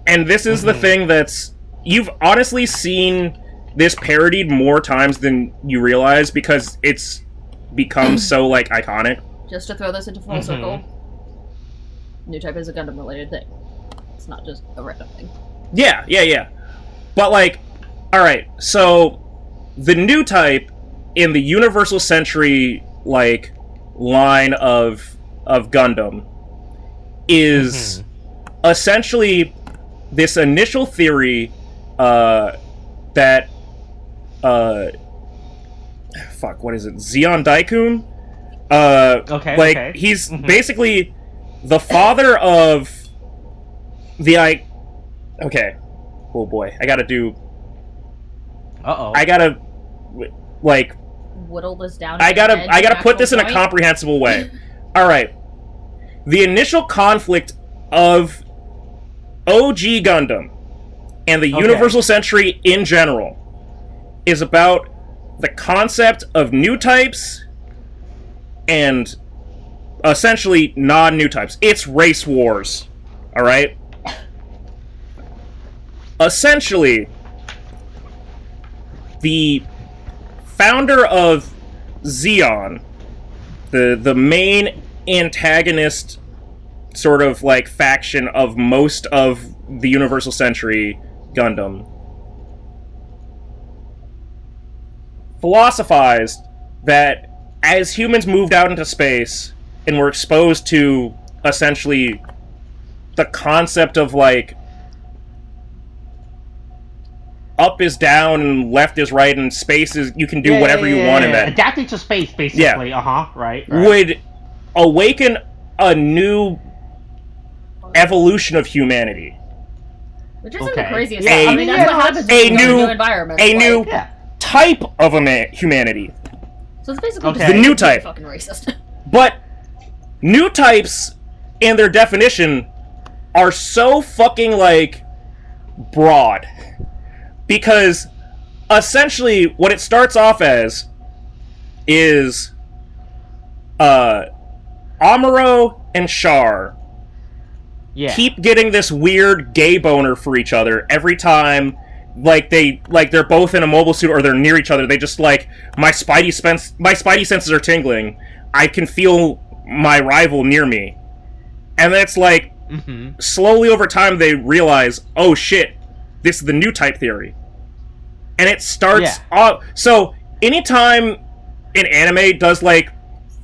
And this is the thing that's... You've honestly seen this parodied more times than you realize because it's become so, like, iconic. Just to throw this into full circle, new type is a Gundam related thing. It's not just a random thing. Yeah. But, like, alright, so the new type in the Universal Century, like, line of Gundam is essentially this initial theory that fuck, what is it? Zeon Daikun? He's basically the father of the okay. Oh boy, I gotta do. I gotta whittle this down. I gotta put this in a comprehensible way. All right, the initial conflict of OG Gundam and the Universal Century in general is about the concept of new types and essentially non-new types. It's race wars, alright? Essentially, the founder of Zeon, the main antagonist sort of like faction of most of the Universal Century Gundam, philosophized that as humans moved out into space and were exposed to essentially the concept of like up is down and left is right and space is you can do whatever you want in that, adapting to space basically, right, would awaken a new evolution of humanity, which isn't the craziest. I mean, that's what happens in a new environment. A new type of humanity. So it's basically the new type. Fucking racist. But new types, in their definition, are so fucking like broad, because essentially what it starts off as is Amuro and Char keep getting this weird gay boner for each other every time, they're both in a mobile suit or they're near each other. They just like, my spidey senses are tingling. I can feel my rival near me. And then it's like, slowly over time they realize, oh shit, this is the new type theory. And it starts off, so anytime an anime does like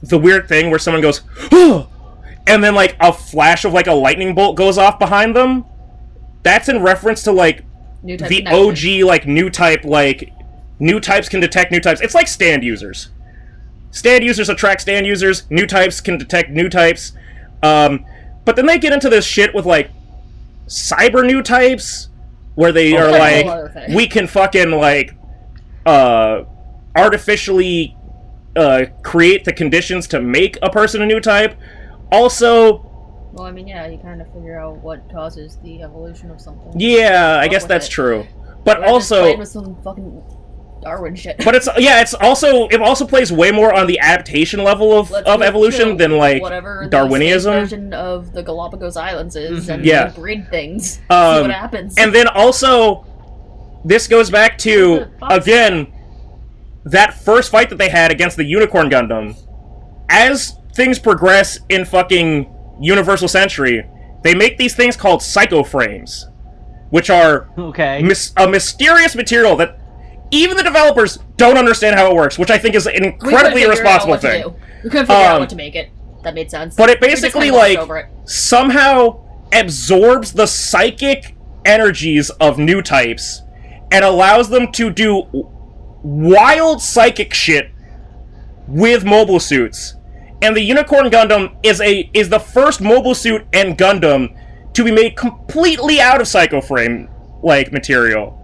the weird thing where someone goes, oh, and then like a flash of like a lightning bolt goes off behind them, that's in reference to like the OG like new type, like new types can detect new types. It's like stand users. Stand users attract stand users, new types can detect new types. But then they get into this shit with like cyber new types, where they are like, we can fucking like artificially create the conditions to make a person a new type. Also, well, I mean, you kind of figure out what causes the evolution of something. Yeah, I guess that's true. But also, with some fucking Darwin shit. But it also plays way more on the adaptation level of evolution than like whatever Darwinism. The version of the Galapagos Islands is, and they breed things. See what happens. And then also, this goes back to again that first fight that they had against the Unicorn Gundam. As things progress in fucking Universal Century, they make these things called psycho frames, which are a mysterious material that even the developers don't understand how it works, which I think is an incredibly irresponsible thing. We couldn't figure out what to make it. That made sense. But it basically like somehow absorbs the psychic energies of new types and allows them to do wild psychic shit with mobile suits. And the Unicorn Gundam is the first mobile suit and Gundam to be made completely out of Psycho Frame like material.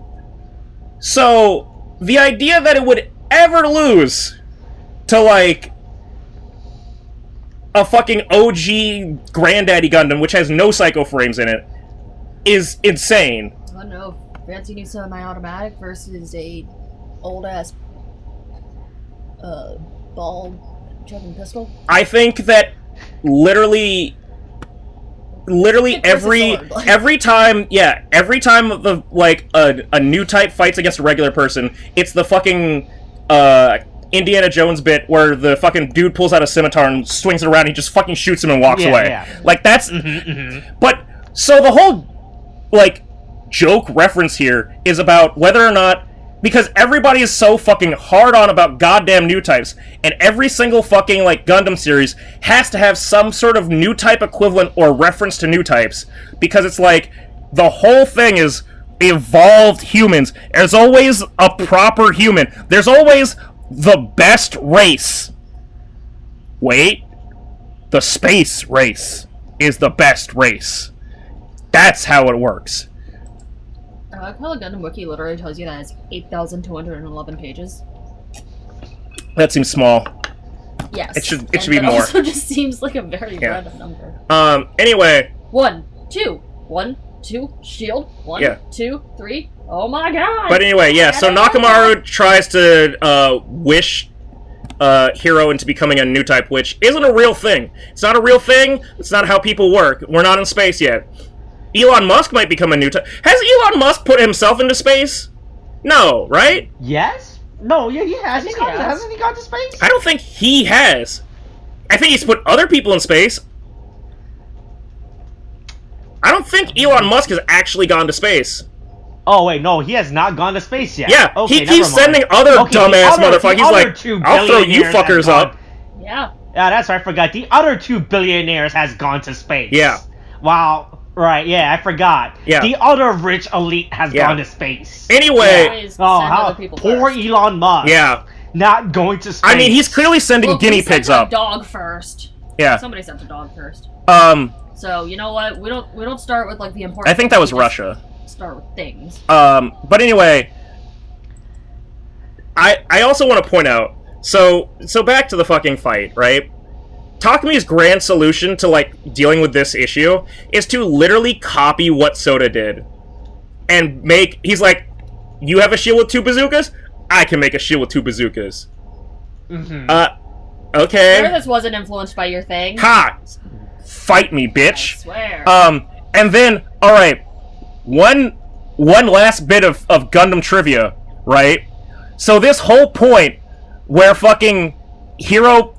So the idea that it would ever lose to like a fucking OG Granddaddy Gundam, which has no Psycho Frames in it, is insane. I don't know. Fancy new semi-automatic versus a old-ass ball-chugging pistol? I think that literally every time the like a new type fights against a regular person, it's the fucking Indiana Jones bit where the fucking dude pulls out a scimitar and swings it around and he just fucking shoots him and walks away. Yeah. Like that's But so the whole like joke reference here is about whether or not, because everybody is so fucking hard on about goddamn new types, and every single fucking like Gundam series has to have some sort of new type equivalent or reference to new types, because it's like the whole thing is evolved humans. There's always a proper human. There's always the best race. Wait, the space race is the best race. That's how it works. I like how the Gundam Wiki literally tells you that it's 8,211 pages. That seems small. Yes. It should be more. It also just seems like a very random number. Anyway. 1, 2, 1, 2, shield. 1, 2, 3. Oh my god! But anyway, yeah, so Nakamaru tries to wish Hero into becoming a new type, which isn't a real thing. It's not a real thing. It's not how people work. We're not in space yet. Elon Musk might become a new type. Has Elon Musk put himself into space? No, right? Yes? No, yeah, he has. Hasn't he gone to space? I don't think he has. I think he's put other people in space. I don't think Elon Musk has actually gone to space. Oh, wait, no, he has not gone to space yet. Yeah, okay, he keeps sending other dumbass motherfuckers. He's like, I'll throw you fuckers up. Yeah. Yeah, that's right, I forgot. The other 2 billionaires has gone to space. Yeah. Wow. Right, yeah, I forgot. Yeah. The other rich elite has gone to space. Anyway. Oh, how poor Elon Musk. Yeah. Not going to space. I mean, he's clearly sending guinea pigs up. Dog first. Yeah. Somebody sent a dog first. So you know what? We don't start with like the important. I think that was Russia. Start with things. But anyway, I also want to point out. So back to the fucking fight, right? Takumi's grand solution to like dealing with this issue is to literally copy what Soda did, and make. He's like, you have a shield with 2 bazookas. I can make a shield with 2 bazookas. Okay. Sure, this wasn't influenced by your thing. Ha! Fight me, bitch. I swear. And then, alright, one last bit of Gundam trivia, right? So this whole point where fucking Hero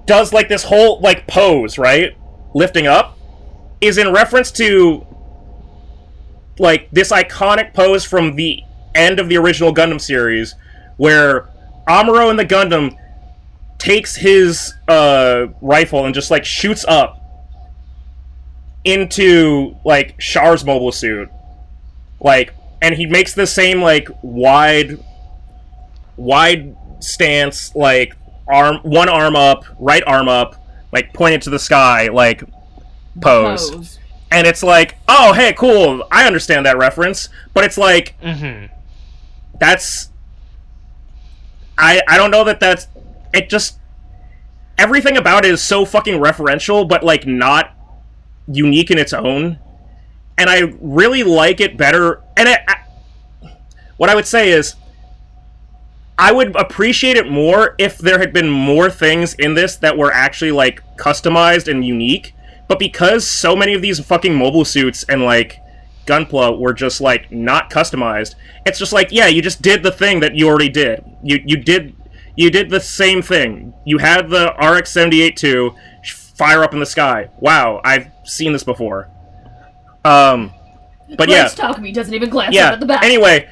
does like this whole like pose, right? Lifting up, is in reference to like this iconic pose from the end of the original Gundam series, where Amuro in the Gundam takes his rifle and just like shoots up into like Char's mobile suit, like, and he makes the same like wide stance, like one arm up, right arm up, like pointed to the sky, like pose. And it's like, oh hey, cool, I understand that reference, but it's like that's I don't know that's it. Just everything about it is so fucking referential, but like not unique in its own, and I really like it better. And what I would say is, I would appreciate it more if there had been more things in this that were actually like customized and unique. But because so many of these fucking mobile suits and like Gunpla were just like not customized, it's just like, yeah, you just did the thing that you already did. You did the same thing. You had the RX-78-2 fire up in the sky. Wow, I've seen this before. But yeah, Takumi doesn't even glance up at the back. Anyway,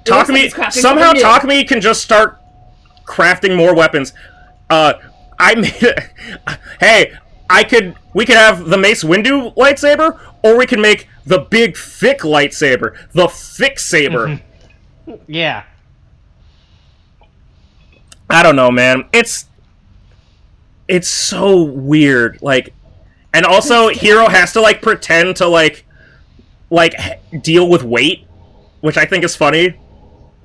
Takumi can just start crafting more weapons. Hey, we could have the Mace Windu lightsaber, or we can make the big thick lightsaber, the thick saber. Yeah. I don't know, man. It's so weird. Like, and also Hero has to like pretend to like deal with weight, which I think is funny.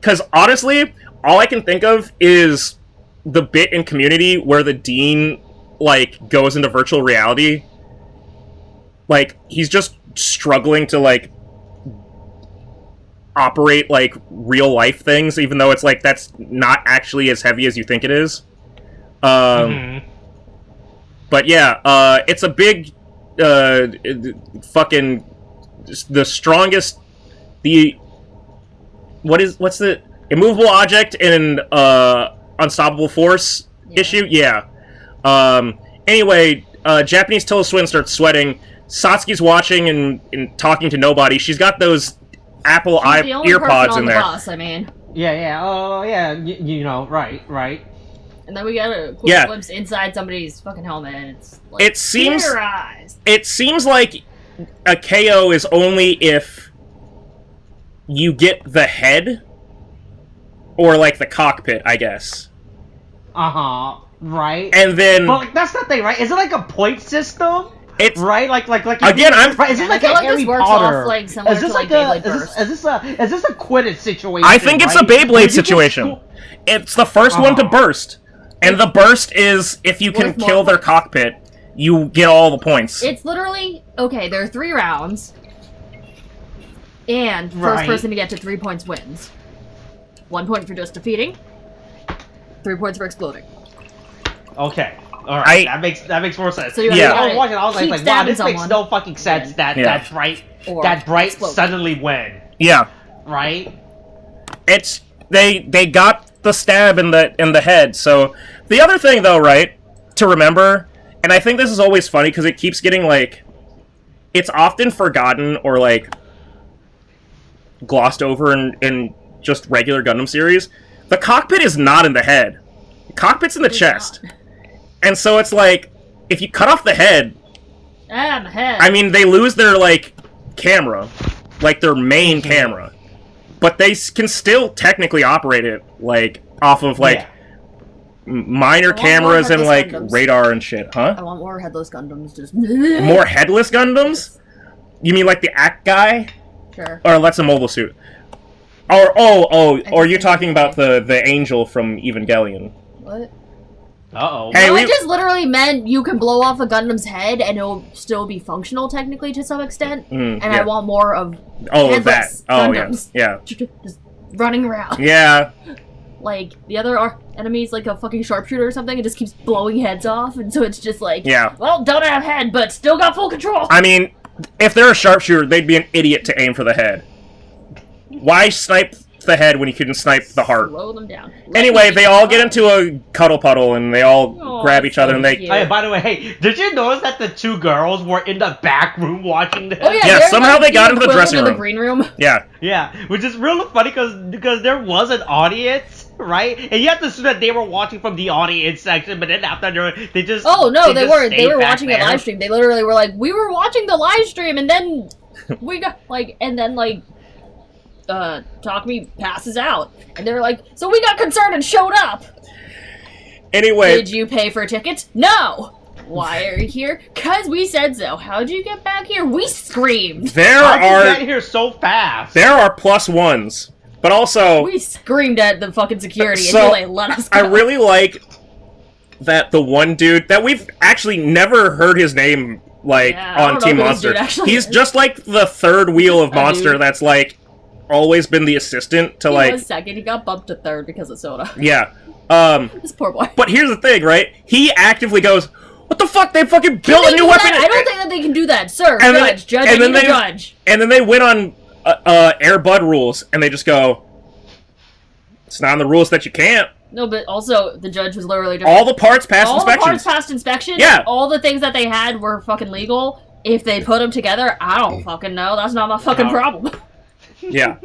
Because honestly, all I can think of is the bit in Community where the dean like goes into virtual reality. Like, he's just struggling to like operate like real life things, even though it's like that's not actually as heavy as you think it is. But yeah, it's a big fucking the strongest what's the immovable object in unstoppable force issue? Yeah. Anyway, Japanese Tilda Swinton starts sweating. Satsuki's watching and talking to nobody. She's got those Apple ear pods in there. Bus, I mean. Yeah. Oh, yeah. You know, right. And then we got a cool glimpse inside somebody's fucking helmet. And it's like, it seems terrorized. It seems like a KO is only if you get the head or like the cockpit, I guess. Right. And then, but like, that's the thing, right? Is it like a point system? It's right, like again. Is this like a Harry Potter? Is this like a Quidditch situation? I think it's a Beyblade situation. It's the first one to burst, and the burst is if you can kill their cockpit, you get all the points. It's literally okay. There are 3 rounds, and first person to get to 3 points wins. 1 point for just defeating. 3 points for exploding. Okay. Alright, that makes more sense. So I was watching, I was like, wow, this makes no fucking sense that Bright suddenly win. Yeah. Right? It's they got the stab in the head. So the other thing though, right, to remember, and I think this is always funny because it keeps getting like it's often forgotten or like glossed over in just regular Gundam series. The cockpit is not in the head. The cockpit's in the chest. And so it's like, if you cut off the head, I mean, they lose their, like, camera. Like, their main camera. But they can still technically operate it, like, off of, like, minor cameras and, like, Gundams. Radar and shit, huh? I want more headless Gundams, just... More headless Gundams? You mean, like, the Act guy? Sure. Or that's a mobile suit. Or you're talking about the angel from Evangelion. What? Uh-oh. Hey, no, it just literally meant you can blow off a Gundam's head and it'll still be functional technically to some extent. And I want more of headless Gundams. Yeah. Just running around. Yeah. Like, the other enemy's like a fucking sharpshooter or something, it just keeps blowing heads off, and so it's just like, well, don't have head, but still got full control. I mean, if they're a sharpshooter, they'd be an idiot to aim for the head. Why snipe the head when you couldn't snipe the heart? Slow them down. Anyway, they all get into a cuddle puddle and they all grab each other and they... Hey, by the way, hey, did you notice that the 2 girls were in the back room watching this? Oh, yeah, somehow they got into the dressing room. The green room. Yeah. Yeah, which is real funny because there was an audience, right? And you have to assume that they were watching from the audience section, but then after they just... Oh, no, they weren't. They were watching a live stream. They literally were like, we were watching the live stream and then we got, like, and then, like... Takumi passes out. And they were like, so we got concerned and showed up. Anyway. Did you pay for tickets? No. Why are you here? Because we said so. How'd you get back here? We screamed. How'd you get here so fast? There are +1s. But also... We screamed at the fucking security until they let us go. I really like that the one dude that we've actually never heard his name, like, on Team Monster. He's just like the third wheel of Monster that's like always been the assistant to he was second. He got bumped to third because of Soda. Yeah. This poor boy. But here's the thing, right? He actively goes, "What the fuck? They fucking built a new weapon." I don't think that they can do that, sir. And Judge, I need a judge. And then they went on Air Bud rules, and they just go, "It's not in the rules that you can't." No, but also the judge was literally just all the parts passed inspection. All the parts passed inspection. Yeah. All the things that they had were fucking legal. If they put them together, I don't fucking know. That's not my fucking problem. Yeah.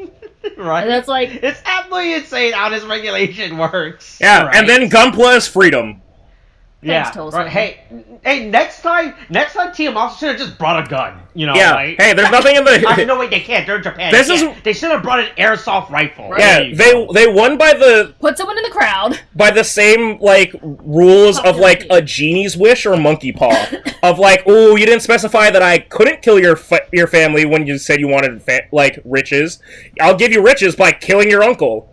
Right. And that's like... It's absolutely insane how this regulation works. Yeah, right? And then Gunpla is freedom. Yeah. Toast. Right. Hey, next time Team Monster should have just brought a gun. You know, Yeah. right? Hey, there's nothing in the. No, wait, they can't. They're in Japan. This They should have brought an airsoft rifle. Right. Yeah, they won by put someone in the crowd by the same like rules of like a genie's wish or monkey paw of like, oh, you didn't specify that I couldn't kill your family when you said you wanted like riches. I'll give you riches by killing your uncle.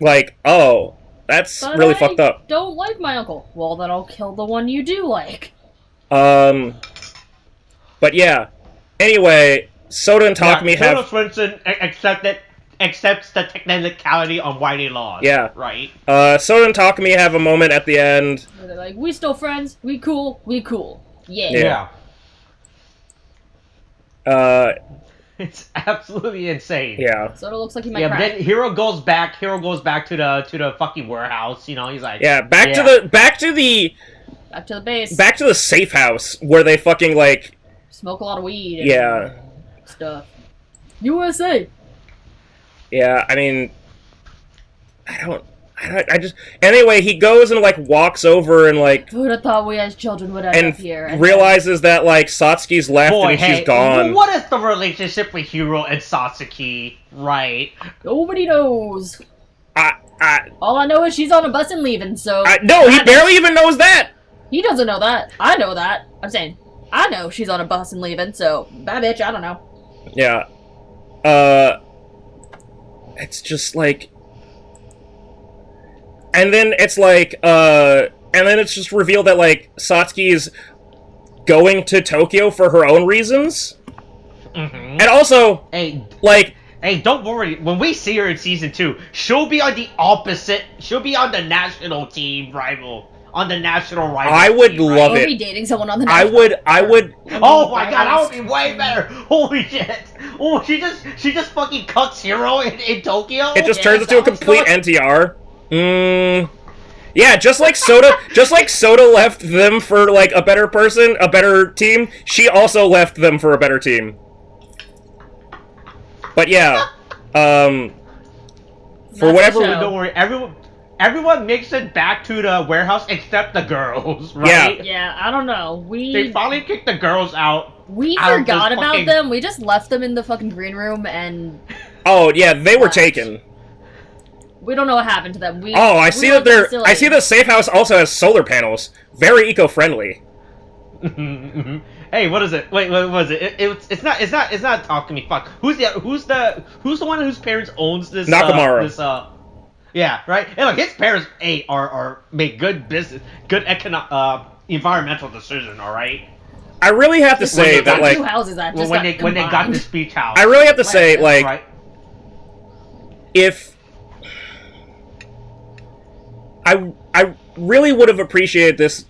Like, oh, that's really fucked up. Don't like my uncle. Well, then I'll kill the one you do like. But yeah. Anyway, Soda and Takumi have. Soda Swinson accepts the technicality on whitey laws. Yeah. Right. Soda and Takumi have a moment at the end. Where they're like, we still friends. We cool. Yeah. It's absolutely insane. Yeah. Soda looks like he might cry. But then Hero goes back to the fucking warehouse. You know, he's like, back to the base. Back to the safe house where they fucking like smoke a lot of weed. And stuff. USA. Yeah, I mean, I just anyway. He goes and like walks over and like. Who'd have thought we as children would end up here? And realizes that like Satsuki's left and she's gone. What is the relationship with Hiro and Satsuki? Right. Nobody knows. All I know is she's on a bus and leaving. So no, he barely even knows that. He doesn't know that. I know that. I'm saying I know she's on a bus and leaving. So bad bitch. I don't know. Yeah. It's just like. And then it's like, and then it's just revealed that, like, Satsuki is going to Tokyo for her own reasons. Mm-hmm. And also, like... Hey, don't worry. When we see her in Season 2, she'll be on the opposite... She'll be on the national team rival. On the national rival I would team, love right? it. Be dating someone on the national I would... Oh my god, that would be way better! Holy shit! Oh, she just fucking cucks Hiro in Tokyo? It just turns into a complete NTR. Yeah, just like Soda left them for like a better team, she also left them for a better team. But yeah, for whatever reason, don't worry, everyone makes it back to the warehouse except the girls, right? Yeah, I don't know. They finally kicked the girls out. We forgot about them. We just left them in the fucking green room and. Oh yeah, they were taken. We don't know what happened to them. I see the safe house also has solar panels. Very eco-friendly. Hey, what is it? Wait, what was it? It's not Takumi. Fuck. Who's the one whose parents owns this? Nakamura. Yeah, right. And look, his parents are make good environmental decision. All right. I really have to say that like two houses that just when they got this beach house. I really have to say like if. I really would have appreciated this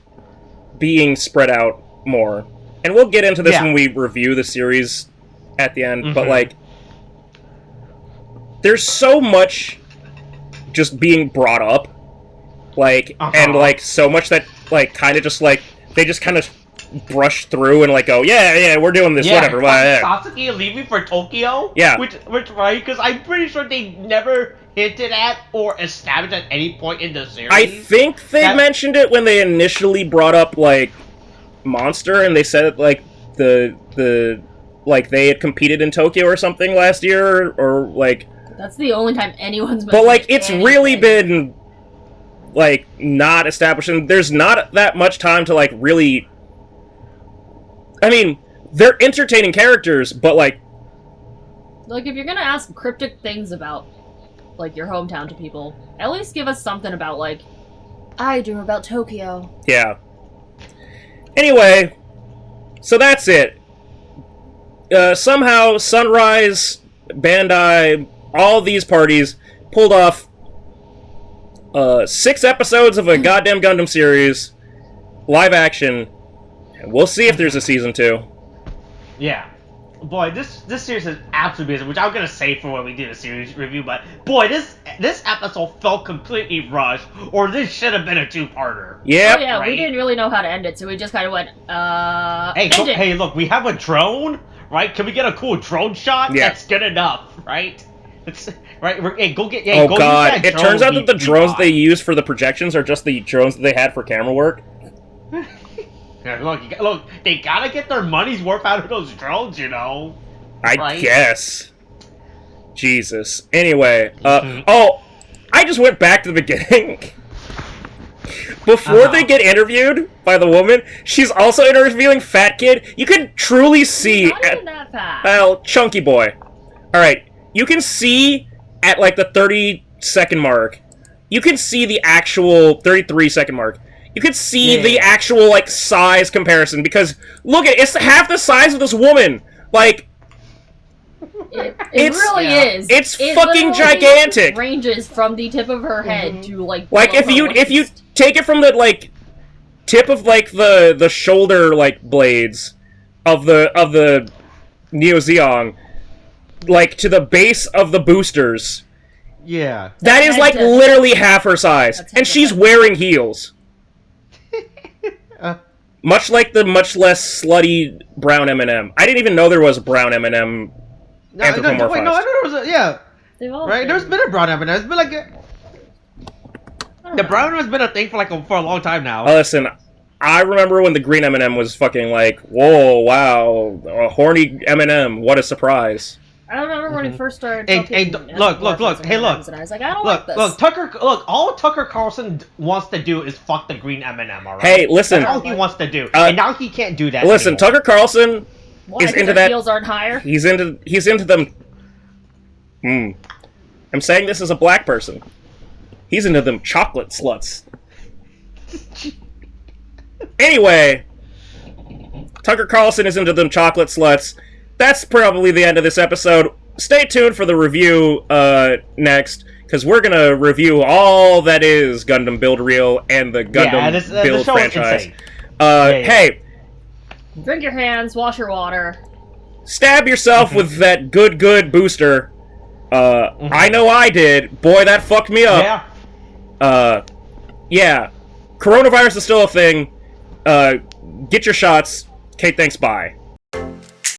being spread out more. And we'll get into this when we review the series at the end, but like there's so much just being brought up. Like and like so much that like kind of just like they just kind of brush through and like go, yeah, we're doing this, whatever. Satsuki leaving for Tokyo? Yeah. Which right? Because I'm pretty sure they never hinted at or established at any point in the series. I think they mentioned it when they initially brought up like Monster, and they said like the like they had competed in Tokyo or something last year, or like. That's the only time anyone's. But like it's really been like not established, and there's not that much time to like really. I mean, they're entertaining characters, but like. Like if you're gonna ask cryptic things about. Like your hometown to people. At least give us something about like I dream about Tokyo. Yeah. Anyway, so that's it. Somehow Sunrise, Bandai, all these parties pulled off 6 episodes of a goddamn Gundam series, live action, and we'll see if there's a season 2. Yeah. Boy, this series is absolutely amazing, which I'm gonna say for when we do the series review, but boy, this episode felt completely rushed, or this should have been a 2-parter. Yep. Oh yeah, we didn't really know how to end it, so we just kind of went, Hey, look, we have a drone, right? Can we get a cool drone shot? Yeah. That's good enough, right? Right? Go God! It turns out that the drones they use for the projections are just the drones that they had for camera work. Yeah, look, they gotta get their money's worth out of those drones, you know. I Right? guess. Jesus. Anyway, oh, I just went back to the beginning. Before they get interviewed by the woman, she's also interviewing Fat Kid. You can truly see... Not even that fast. Well, Chunky Boy. Alright, you can see at, like, the 30-second mark. You can see the actual 33-second mark. You can see the actual, like, size comparison, because, look at it, it's half the size of this woman! Like... It really is. It's it fucking gigantic. Ranges from the tip of her head to like if you take it from the like tip of like the shoulder like blades of the Neo Zeong, like to the base of the boosters. Yeah. That is like literally half her size, and she's wearing heels. Much like the much less slutty brown M&M. I didn't even know there was a brown M&M. No, I know there was a right. There's been a brown M&M. It's been like the brown has been a thing for a long time now. Listen, I remember when the green M&M was fucking like, whoa, wow, a horny M&M, what a surprise. I don't remember when he first started. Look. Hey, look. And I was like, I don't like this. Look. All Tucker Carlson wants to do is fuck the green M&M. All right. Hey, listen. That's all he wants to do, and now he can't do that. Listen, anymore. Tucker Carlson. Why? He's into that. Heels aren't higher. He's into them. I'm saying this as a black person. He's into them chocolate sluts. Anyway, Tucker Carlson is into them chocolate sluts. That's probably the end of this episode. Stay tuned for the review next, because we're gonna review all that is Gundam Build Real and the Gundam Build franchise. Hey. Drink your hands, wash your water. Stab yourself with that good booster. I know I did. Boy, that fucked me up. Yeah. Coronavirus is still a thing. Get your shots. Okay, thanks, bye.